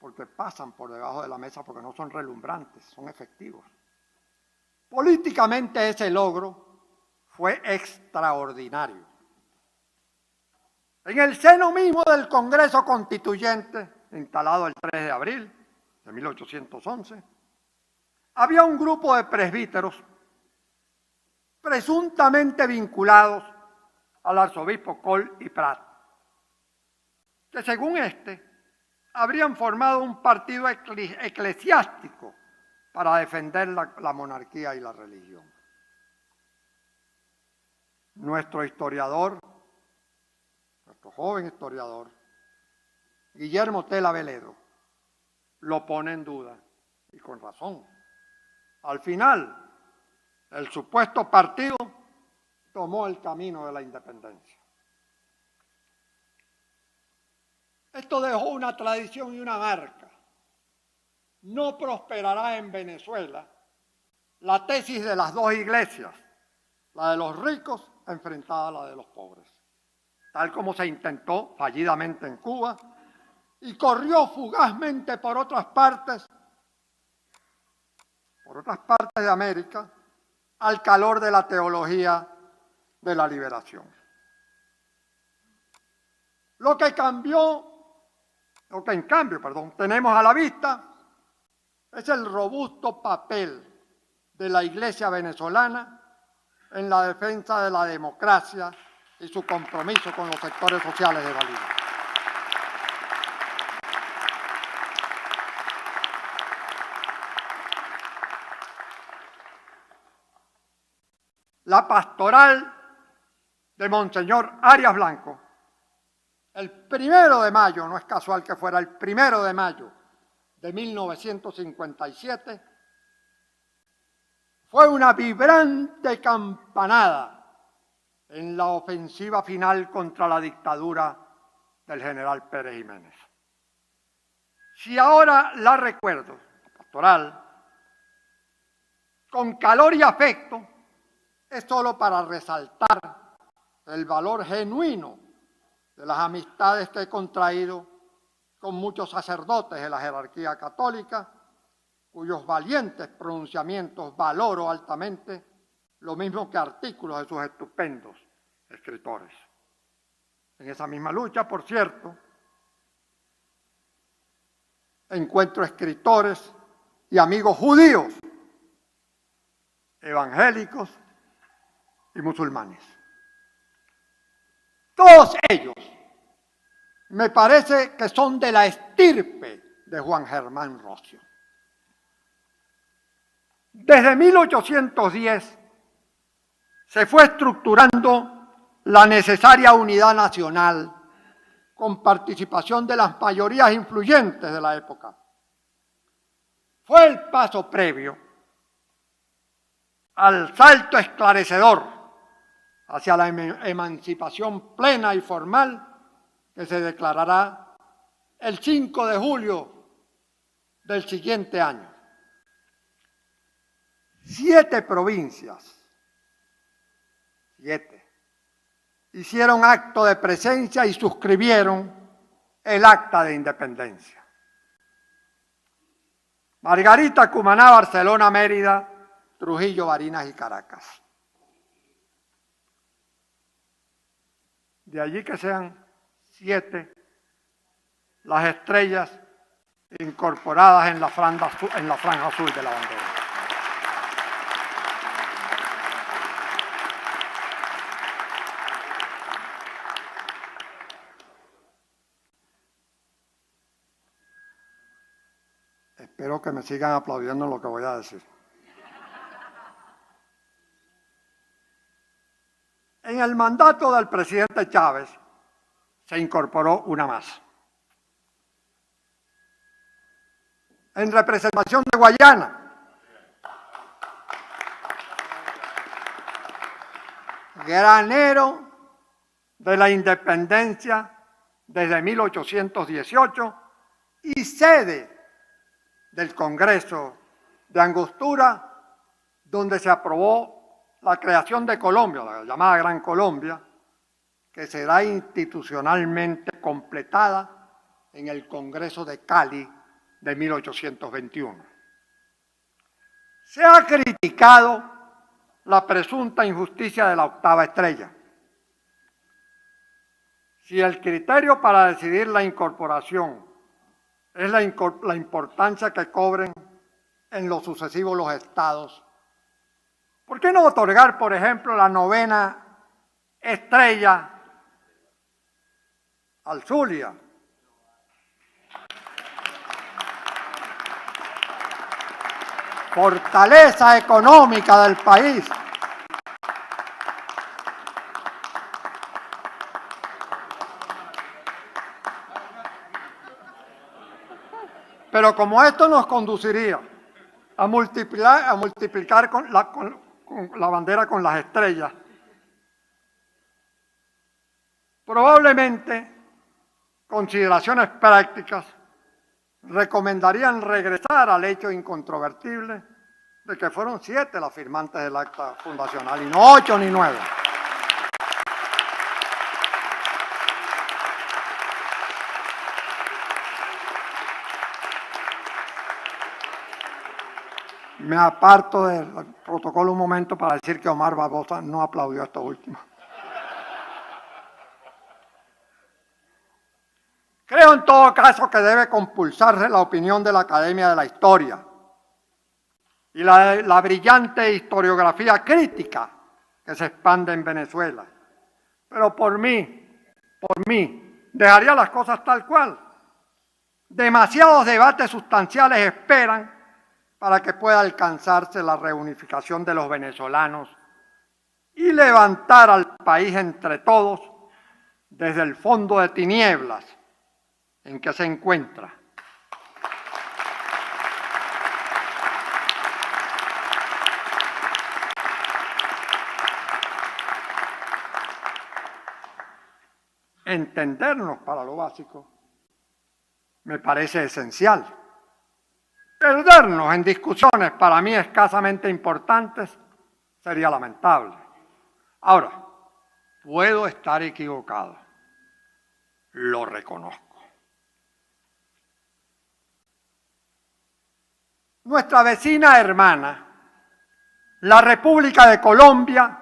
porque pasan por debajo de la mesa porque no son relumbrantes, son efectivos. Políticamente ese logro fue extraordinario. En el seno mismo del Congreso Constituyente, instalado el 3 de abril de 1811, había un grupo de presbíteros presuntamente vinculados al arzobispo Coll y Prat, que según habrían formado un partido eclesiástico para defender la monarquía y la religión. Nuestro joven historiador, Guillermo Tela Veledo, lo pone en duda, y con razón. Al final, el supuesto partido tomó el camino de la independencia. Esto dejó una tradición y una marca. No prosperará en Venezuela la tesis de las dos iglesias, la de los ricos enfrentada a la de los pobres, tal como se intentó fallidamente en Cuba y corrió fugazmente por otras partes de América, al calor de la teología de la liberación. Lo que en cambio tenemos a la vista es el robusto papel de la Iglesia venezolana en la defensa de la democracia y su compromiso con los sectores sociales de la vida. La pastoral de Monseñor Arias Blanco, el 1 de mayo, no es casual que fuera el 1 de mayo de 1957, fue una vibrante campanada en la ofensiva final contra la dictadura del general Pérez Jiménez. Si ahora la recuerdo, pastoral, con calor y afecto, es solo para resaltar el valor genuino de las amistades que he contraído con muchos sacerdotes de la jerarquía católica, cuyos valientes pronunciamientos valoro altamente, lo mismo que artículos de sus estupendos escritores. En esa misma lucha, por cierto, encuentro escritores y amigos judíos, evangélicos y musulmanes. Todos ellos me parece que son de la estirpe de Juan Germán Rossio. Desde 1810 se fue estructurando la necesaria unidad nacional con participación de las mayorías influyentes de la época. Fue el paso previo al salto esclarecedor hacia la emancipación plena y formal que se declarará el 5 de julio del siguiente año. 7 provincias, hicieron acto de presencia y suscribieron el acta de independencia. Margarita, Cumaná, Barcelona, Mérida, Trujillo, Barinas y Caracas. De allí que sean 7 las estrellas incorporadas en la franja azul de la bandera. Espero que me sigan aplaudiendo lo que voy a decir. En el mandato del presidente Chávez se incorporó una más. En representación de Guayana, granero de la independencia desde 1818 y sede del Congreso de Angostura, donde se aprobó la creación de Colombia, la llamada Gran Colombia, que será institucionalmente completada en el Congreso de Cali de 1821. Se ha criticado la presunta injusticia de la octava estrella. Si el criterio para decidir la incorporación es la importancia que cobren en lo sucesivo los estados, ¿por qué no otorgar, por ejemplo, la 9ª estrella al Zulia? Fortaleza económica del país. Pero como esto nos conduciría a multiplicar con la bandera con las estrellas, probablemente consideraciones prácticas recomendarían regresar al hecho incontrovertible de que fueron 7 las firmantes del acta fundacional y no 8 ni 9. Me aparto del protocolo un momento para decir que Omar Barbosa no aplaudió esto último. Creo en todo caso que debe compulsarse la opinión de la Academia de la Historia y la brillante historiografía crítica que se expande en Venezuela. Pero por mí, dejaría las cosas tal cual. Demasiados debates sustanciales esperan para que pueda alcanzarse la reunificación de los venezolanos y levantar al país entre todos desde el fondo de tinieblas en que se encuentra. Entendernos para lo básico me parece esencial. Perdernos en discusiones para mí escasamente importantes sería lamentable. Ahora, puedo estar equivocado, lo reconozco. Nuestra vecina hermana, la República de Colombia,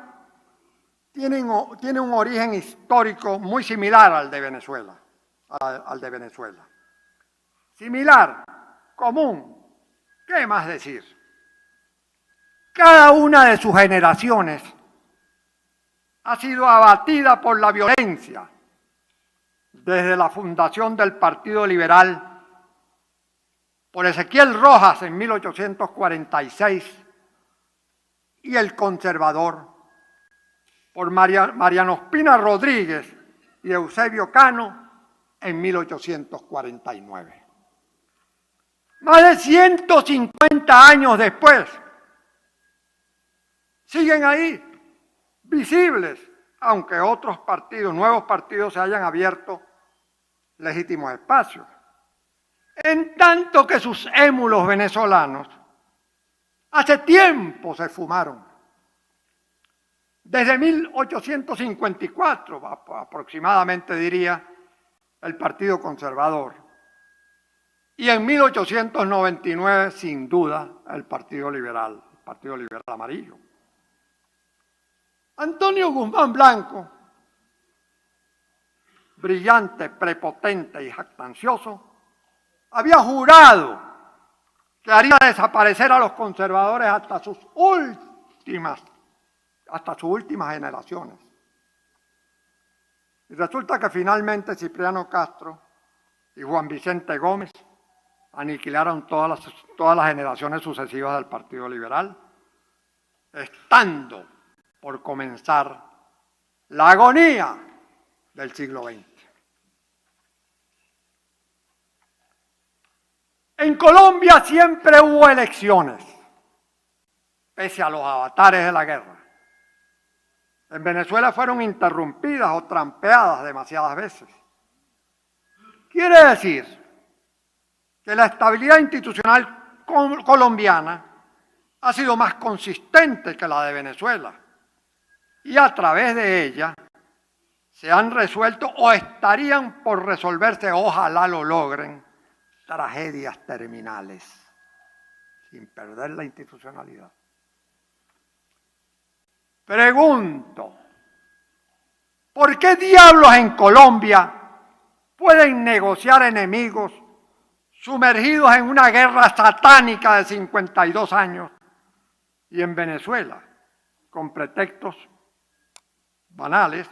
tiene un origen histórico muy similar al de Venezuela. Similar, común. ¿Qué más decir? Cada una de sus generaciones ha sido abatida por la violencia desde la fundación del Partido Liberal por Ezequiel Rojas en 1846 y el Conservador por Mariano Ospina Rodríguez y Eusebio Cano en 1849. Más de 150 años después, siguen ahí, visibles, aunque otros partidos, nuevos partidos se hayan abierto legítimos espacios. En tanto que sus émulos venezolanos hace tiempo se esfumaron. Desde 1854, aproximadamente diría, el Partido Conservador. Y en 1899, sin duda, el Partido Liberal Amarillo. Antonio Guzmán Blanco, brillante, prepotente y jactancioso, había jurado que haría desaparecer a los conservadores hasta sus últimas generaciones. Y resulta que finalmente Cipriano Castro y Juan Vicente Gómez aniquilaron todas las generaciones sucesivas del Partido Liberal, estando por comenzar la agonía del siglo XX. En Colombia siempre hubo elecciones, pese a los avatares de la guerra. En Venezuela fueron interrumpidas o trampeadas demasiadas veces. Quiere decir que la estabilidad institucional colombiana ha sido más consistente que la de Venezuela y a través de ella se han resuelto o estarían por resolverse, ojalá lo logren, tragedias terminales sin perder la institucionalidad. Pregunto, ¿Por qué diablos en Colombia pueden negociar enemigos sumergidos en una guerra satánica de 52 años y en Venezuela, con pretextos banales,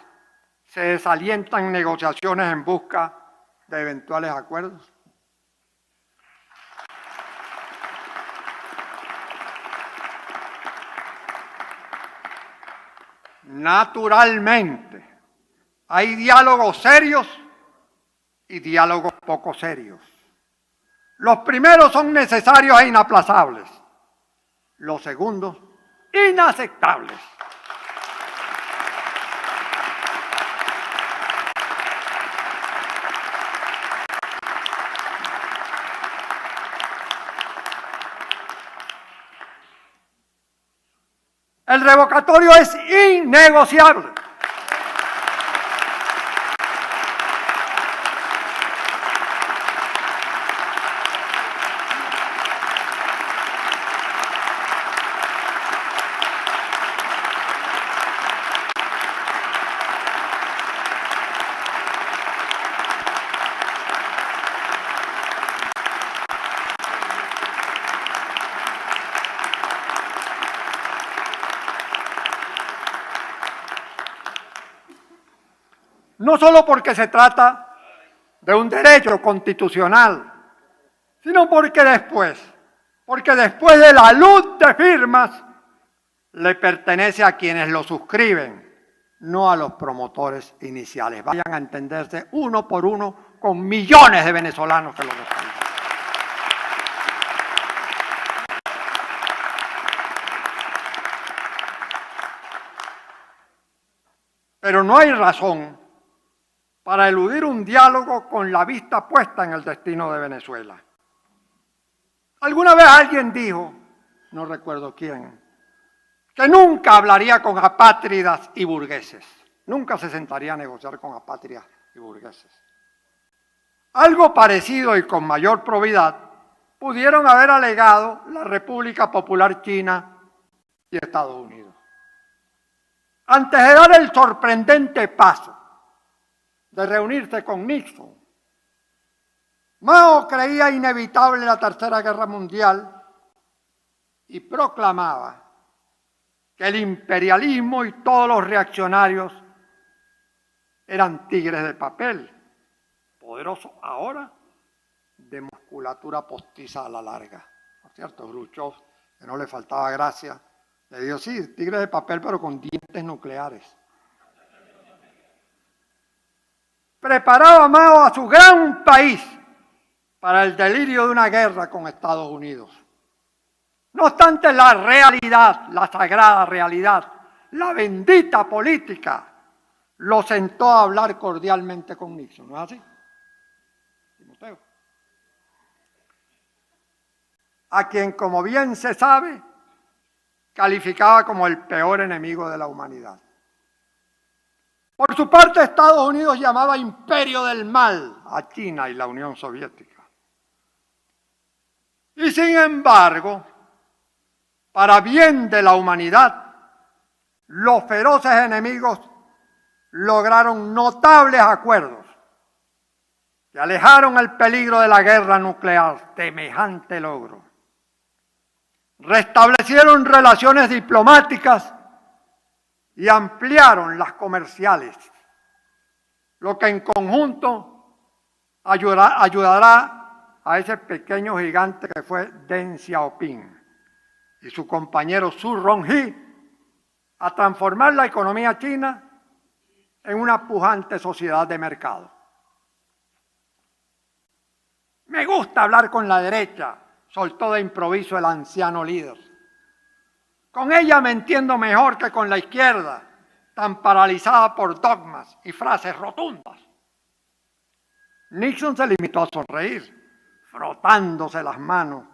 se desalientan negociaciones en busca de eventuales acuerdos? Naturalmente, hay diálogos serios y diálogos poco serios. Los primeros son necesarios e inaplazables. Los segundos, inaceptables. El revocatorio es innegociable. No solo porque se trata de un derecho constitucional, sino porque después de la luz de firmas, le pertenece a quienes lo suscriben, no a los promotores iniciales. Vayan a entenderse uno por uno con millones de venezolanos que lo respaldan. Pero no hay razón para eludir un diálogo con la vista puesta en el destino de Venezuela. Alguna vez alguien dijo, no recuerdo quién, que nunca hablaría con apátridas y burgueses. Nunca se sentaría a negociar con apátridas y burgueses. Algo parecido y con mayor probidad pudieron haber alegado la República Popular China y Estados Unidos. Antes de dar el sorprendente paso de reunirse con Nixon, Mao creía inevitable la Tercera Guerra Mundial y proclamaba que el imperialismo y todos los reaccionarios eran tigres de papel, poderosos ahora, de musculatura postiza a la larga. ¿No es cierto? Khrushchev, que no le faltaba gracia, le dijo, sí, tigres de papel, pero con dientes nucleares. Preparaba Mao a su gran país para el delirio de una guerra con Estados Unidos. No obstante, la realidad, la sagrada realidad, la bendita política, lo sentó a hablar cordialmente con Nixon, ¿no es así? Timoteo. A quien, como bien se sabe, calificaba como el peor enemigo de la humanidad. Por su parte, Estados Unidos llamaba imperio del mal a China y la Unión Soviética. Y sin embargo, para bien de la humanidad, los feroces enemigos lograron notables acuerdos que alejaron el peligro de la guerra nuclear, semejante logro. Restablecieron relaciones diplomáticas y ampliaron las comerciales, lo que en conjunto ayudará a ese pequeño gigante que fue Deng Xiaoping y su compañero Zhu Rongji a transformar la economía china en una pujante sociedad de mercado. Me gusta hablar con la derecha, soltó de improviso el anciano líder. Con ella me entiendo mejor que con la izquierda, tan paralizada por dogmas y frases rotundas. Nixon se limitó a sonreír, frotándose las manos,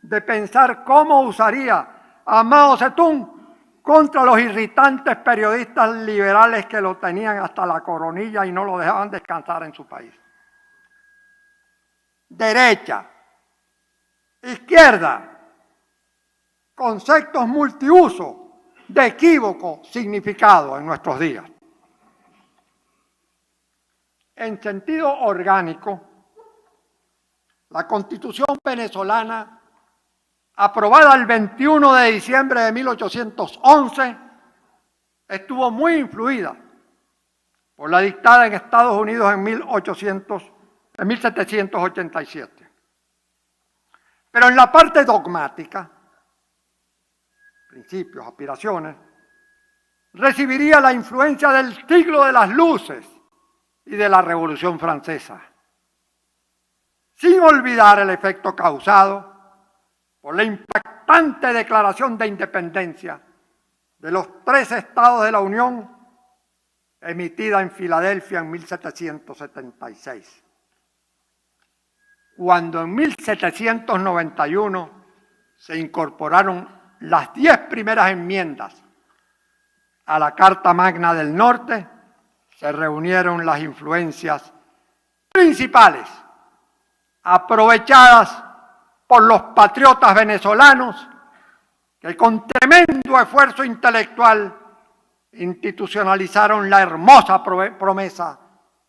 de pensar cómo usaría a Mao Zedong contra los irritantes periodistas liberales que lo tenían hasta la coronilla y no lo dejaban descansar en su país. Derecha, izquierda, conceptos multiuso, de equívoco significado en nuestros días. En sentido orgánico, la Constitución venezolana, aprobada el 21 de diciembre de 1811, estuvo muy influida por la dictada en Estados Unidos en 1787. Pero en la parte dogmática, principios, aspiraciones, recibiría la influencia del siglo de las luces y de la Revolución Francesa, sin olvidar el efecto causado por la impactante declaración de independencia de los 3 estados de la Unión, emitida en Filadelfia en 1776. Cuando en 1791 se incorporaron las 10 primeras enmiendas a la Carta Magna del Norte, se reunieron las influencias principales aprovechadas por los patriotas venezolanos que con tremendo esfuerzo intelectual institucionalizaron la hermosa promesa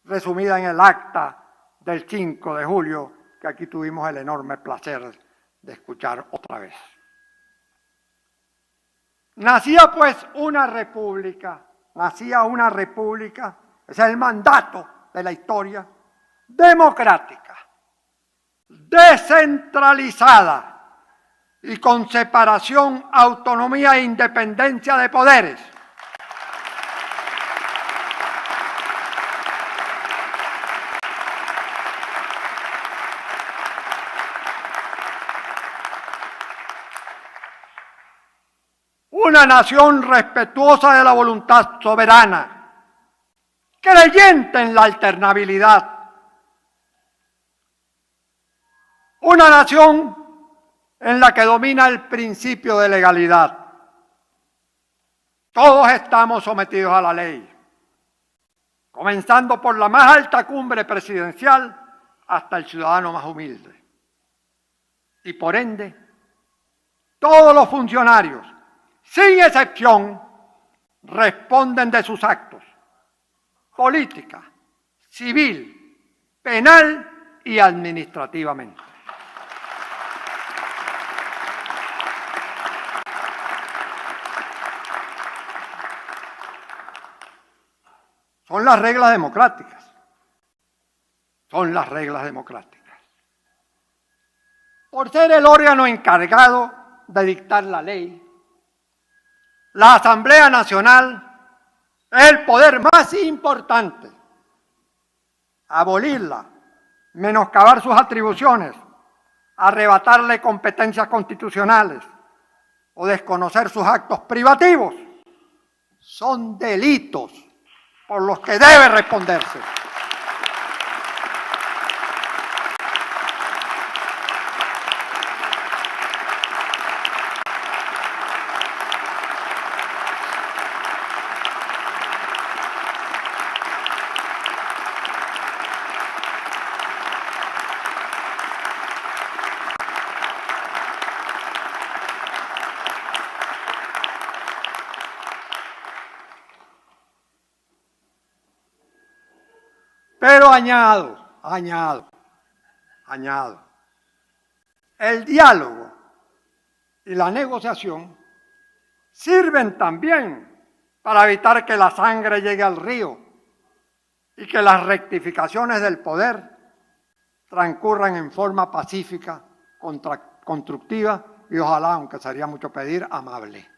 resumida en el acta del 5 de julio, que aquí tuvimos el enorme placer de escuchar otra vez. Nacía pues una república, ese es el mandato de la historia, democrática, descentralizada y con separación, autonomía e independencia de poderes. Una nación respetuosa de la voluntad soberana, creyente en la alternabilidad. Una nación en la que domina el principio de legalidad. Todos estamos sometidos a la ley, comenzando por la más alta cumbre presidencial hasta el ciudadano más humilde. Y por ende, todos los funcionarios, sin excepción, responden de sus actos, política, civil, penal y administrativamente. Son las reglas democráticas. Son las reglas democráticas. Por ser el órgano encargado de dictar la ley, la Asamblea Nacional es el poder más importante. Abolirla, menoscabar sus atribuciones, arrebatarle competencias constitucionales o desconocer sus actos privativos son delitos por los que debe responderse. Pero añado, el diálogo y la negociación sirven también para evitar que la sangre llegue al río y que las rectificaciones del poder transcurran en forma pacífica, constructiva y ojalá, aunque sería mucho pedir, amable.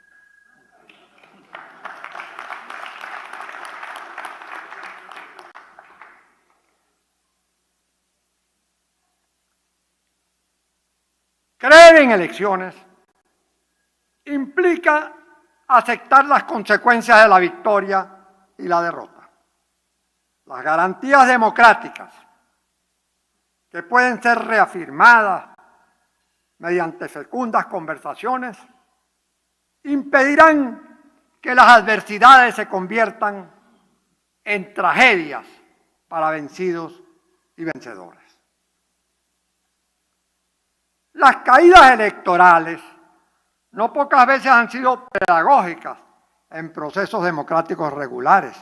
Creer en elecciones implica aceptar las consecuencias de la victoria y la derrota. Las garantías democráticas, que pueden ser reafirmadas mediante fecundas conversaciones, impedirán que las adversidades se conviertan en tragedias para vencidos y vencedores. Las caídas electorales no pocas veces han sido pedagógicas en procesos democráticos regulares.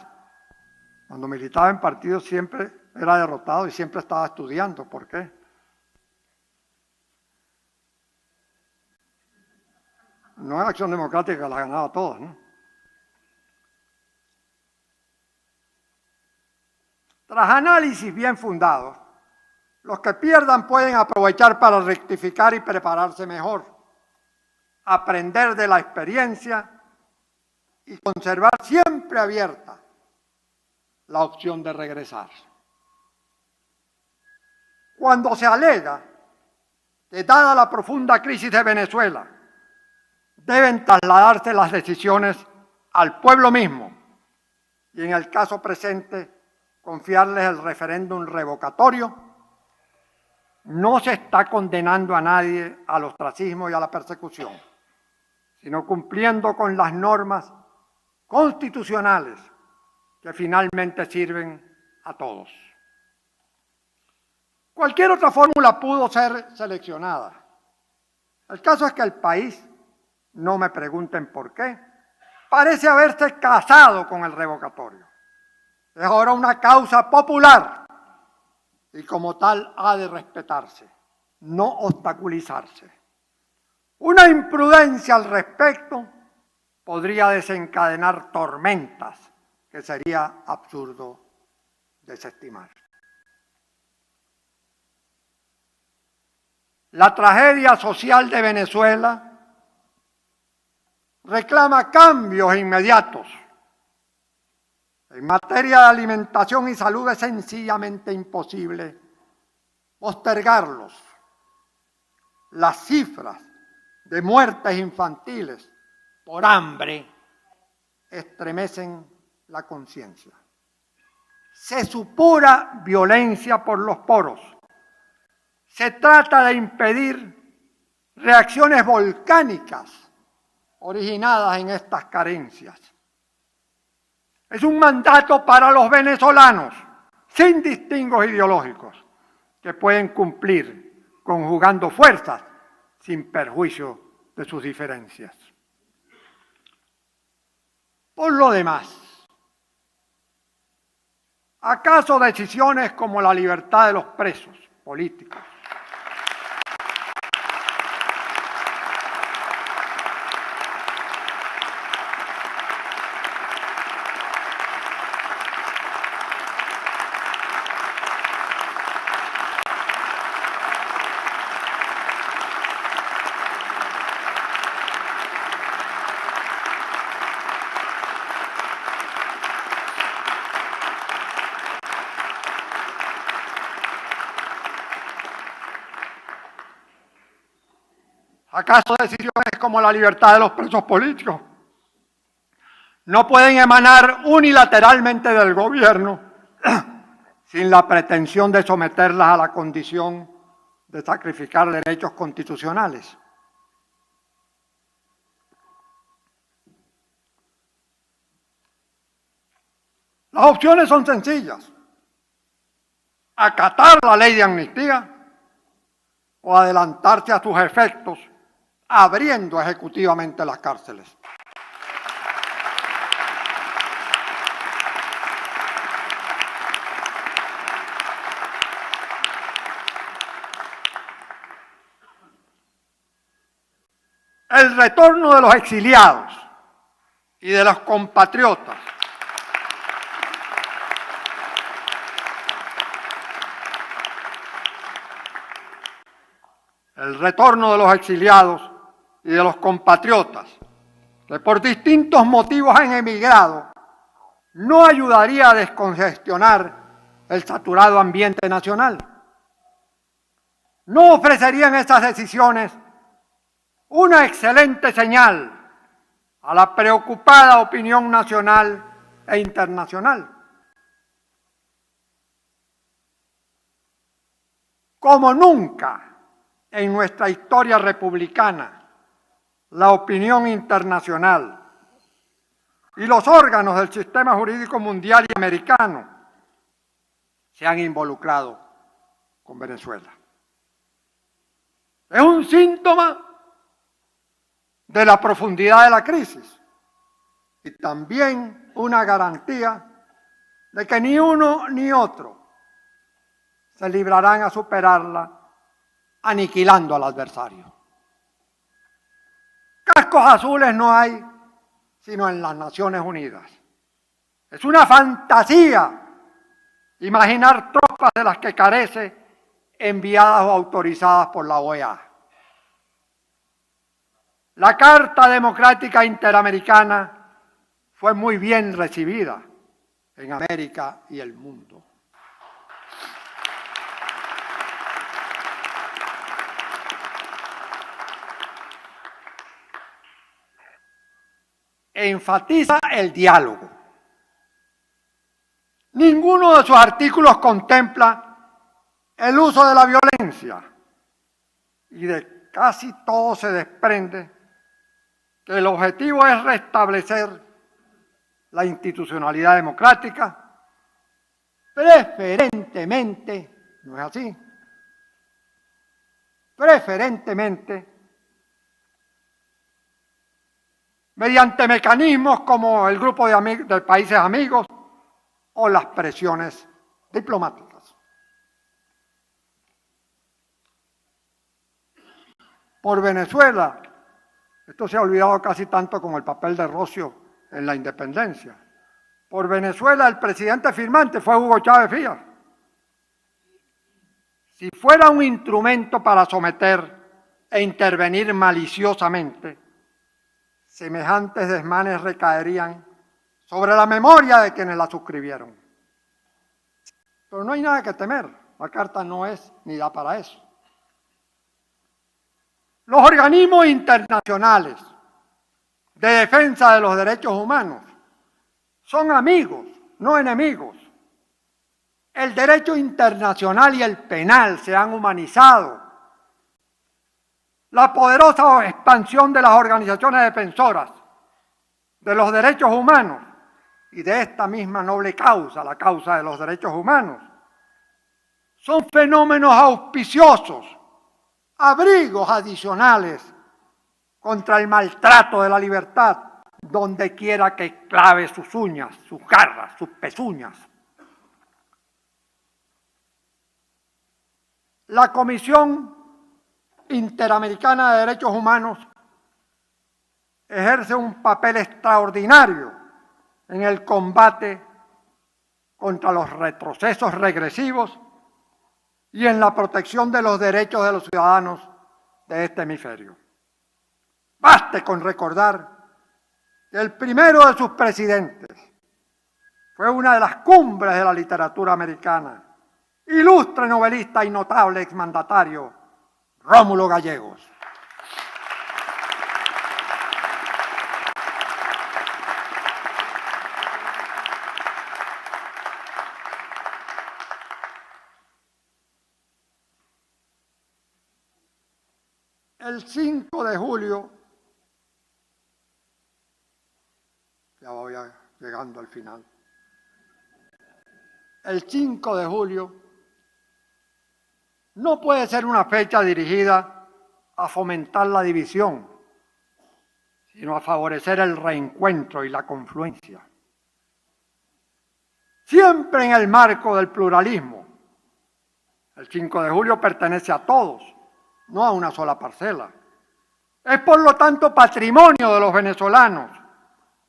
Cuando militaba en partidos siempre era derrotado y siempre estaba estudiando. ¿Por qué? No es Acción Democrática que las ganaba todas, ¿no? Tras análisis bien fundados, los que pierdan pueden aprovechar para rectificar y prepararse mejor, aprender de la experiencia y conservar siempre abierta la opción de regresar. Cuando se alega que, dada la profunda crisis de Venezuela, deben trasladarse las decisiones al pueblo mismo y, en el caso presente, confiarles el referéndum revocatorio, no se está condenando a nadie al ostracismo y a la persecución, sino cumpliendo con las normas constitucionales que finalmente sirven a todos. Cualquier otra fórmula pudo ser seleccionada. El caso es que el país, no me pregunten por qué, parece haberse casado con el revocatorio. Es ahora una causa popular y como tal ha de respetarse, no obstaculizarse. Una imprudencia al respecto podría desencadenar tormentas que sería absurdo desestimar. La tragedia social de Venezuela reclama cambios inmediatos. En materia de alimentación y salud es sencillamente imposible postergarlos. Las cifras de muertes infantiles por hambre estremecen la conciencia. Se supura violencia por los poros. Se trata de impedir reacciones volcánicas originadas en estas carencias. Es un mandato para los venezolanos, sin distingos ideológicos, que pueden cumplir conjugando fuerzas sin perjuicio de sus diferencias. Por lo demás, ¿acaso decisiones como la libertad de los presos políticos, decisiones como la libertad de los presos políticos no pueden emanar unilateralmente del gobierno sin la pretensión de someterlas a la condición de sacrificar derechos constitucionales? Las opciones son sencillas: acatar la ley de amnistía o adelantarse a sus efectos abriendo ejecutivamente las cárceles. El retorno de los exiliados y de los compatriotas y de los compatriotas que por distintos motivos han emigrado no ayudaría a descongestionar el saturado ambiente nacional. No ofrecerían estas decisiones una excelente señal a la preocupada opinión nacional e internacional. Como nunca en nuestra historia republicana, la opinión internacional y los órganos del sistema jurídico mundial y americano se han involucrado con Venezuela. Es un síntoma de la profundidad de la crisis y también una garantía de que ni uno ni otro se librarán a superarla, aniquilando al adversario. Cascos azules no hay sino en las Naciones Unidas. Es una fantasía imaginar tropas de las que carece enviadas o autorizadas por la OEA. La Carta Democrática Interamericana fue muy bien recibida en América y el mundo. Enfatiza el diálogo. Ninguno de sus artículos contempla el uso de la violencia y de casi todo se desprende que el objetivo es restablecer la institucionalidad democrática, preferentemente, ¿no es así? Preferentemente mediante mecanismos como el grupo de países amigos o las presiones diplomáticas. Por Venezuela, esto se ha olvidado casi tanto como el papel de Rocio en la independencia. Por Venezuela, el presidente firmante fue Hugo Chávez Frías. Si fuera un instrumento para someter e intervenir maliciosamente, semejantes desmanes recaerían sobre la memoria de quienes la suscribieron. Pero no hay nada que temer, la carta no es ni da para eso. Los organismos internacionales de defensa de los derechos humanos son amigos, no enemigos. El derecho internacional y el penal se han humanizado. La poderosa expansión de las organizaciones defensoras de los derechos humanos y de esta misma noble causa, la causa de los derechos humanos, son fenómenos auspiciosos, abrigos adicionales contra el maltrato de la libertad, donde quiera que clave sus uñas, sus garras, sus pezuñas. La Comisión Interamericana de Derechos Humanos ejerce un papel extraordinario en el combate contra los retrocesos regresivos y en la protección de los derechos de los ciudadanos de este hemisferio. Baste con recordar que el primero de sus presidentes fue una de las cumbres de la literatura americana, ilustre novelista y notable exmandatario, Rómulo Gallegos. El 5 de julio, ya voy llegando al final, el 5 de julio no puede ser una fecha dirigida a fomentar la división, sino a favorecer el reencuentro y la confluencia. Siempre en el marco del pluralismo. El 5 de julio pertenece a todos, no a una sola parcela. Es por lo tanto patrimonio de los venezolanos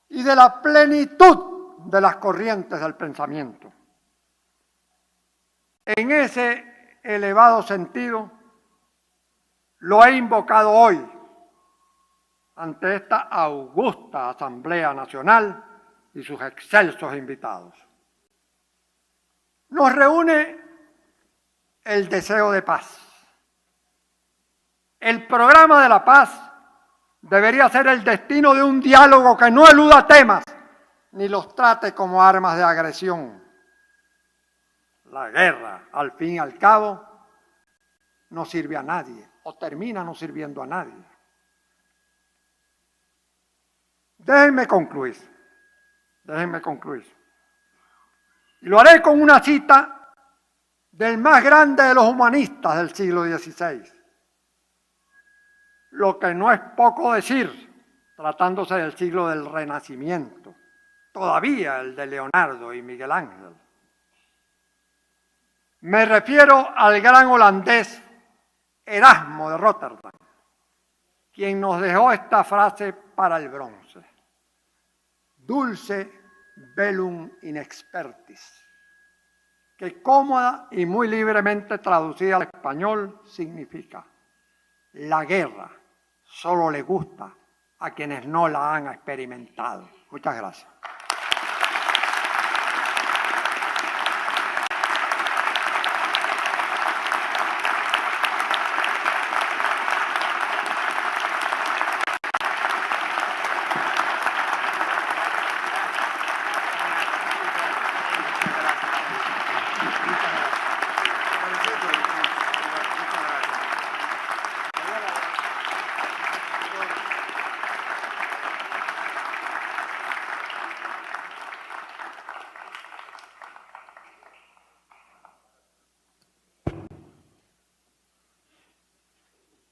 y de la plenitud de las corrientes del pensamiento. En ese elevado sentido, lo he invocado hoy ante esta augusta Asamblea Nacional y sus excelsos invitados. Nos reúne el deseo de paz. El programa de la paz debería ser el destino de un diálogo que no eluda temas ni los trate como armas de agresión. La guerra, al fin y al cabo, no sirve a nadie o termina no sirviendo a nadie. Déjenme concluir. Y lo haré con una cita del más grande de los humanistas del siglo XVI. Lo que no es poco decir, tratándose del siglo del Renacimiento, todavía el de Leonardo y Miguel Ángel. Me refiero al gran holandés Erasmo de Rotterdam, quien nos dejó esta frase para el bronce: dulce velum in expertis, que cómoda y muy libremente traducida al español significa: la guerra solo le gusta a quienes no la han experimentado. Muchas gracias.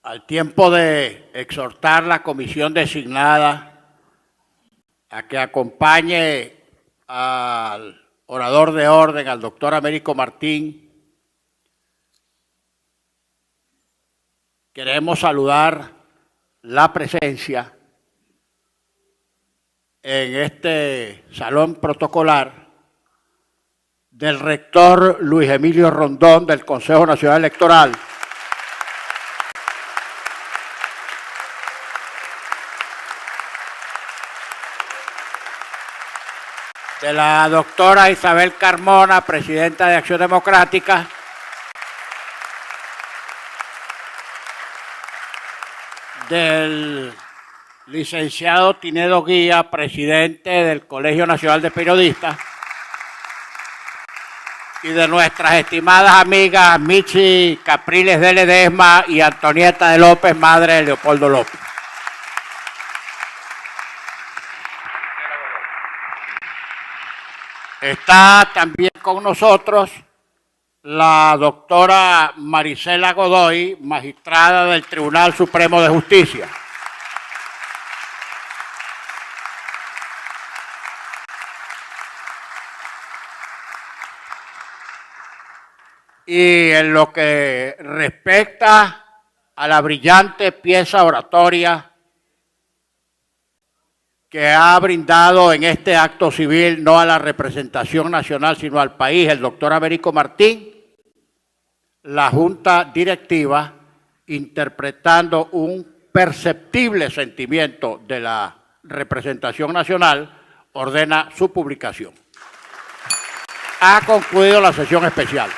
Al tiempo de exhortar la comisión designada a que acompañe al orador de orden, al doctor Américo Martín, queremos saludar la presencia en este salón protocolar del rector Luis Emilio Rondón del Consejo Nacional Electoral, de la doctora Isabel Carmona, presidenta de Acción Democrática, del licenciado Tinedo Guía, presidente del Colegio Nacional de Periodistas, y de nuestras estimadas amigas Michi Capriles de Ledesma y Antonieta de López, madre de Leopoldo López. Está también con nosotros la doctora Marisela Godoy, magistrada del Tribunal Supremo de Justicia. Y en lo que respecta a la brillante pieza oratoria que ha brindado en este acto civil, no a la representación nacional, sino al país, el doctor Américo Martín, la Junta Directiva, interpretando un perceptible sentimiento de la representación nacional, ordena su publicación. Ha concluido la sesión especial.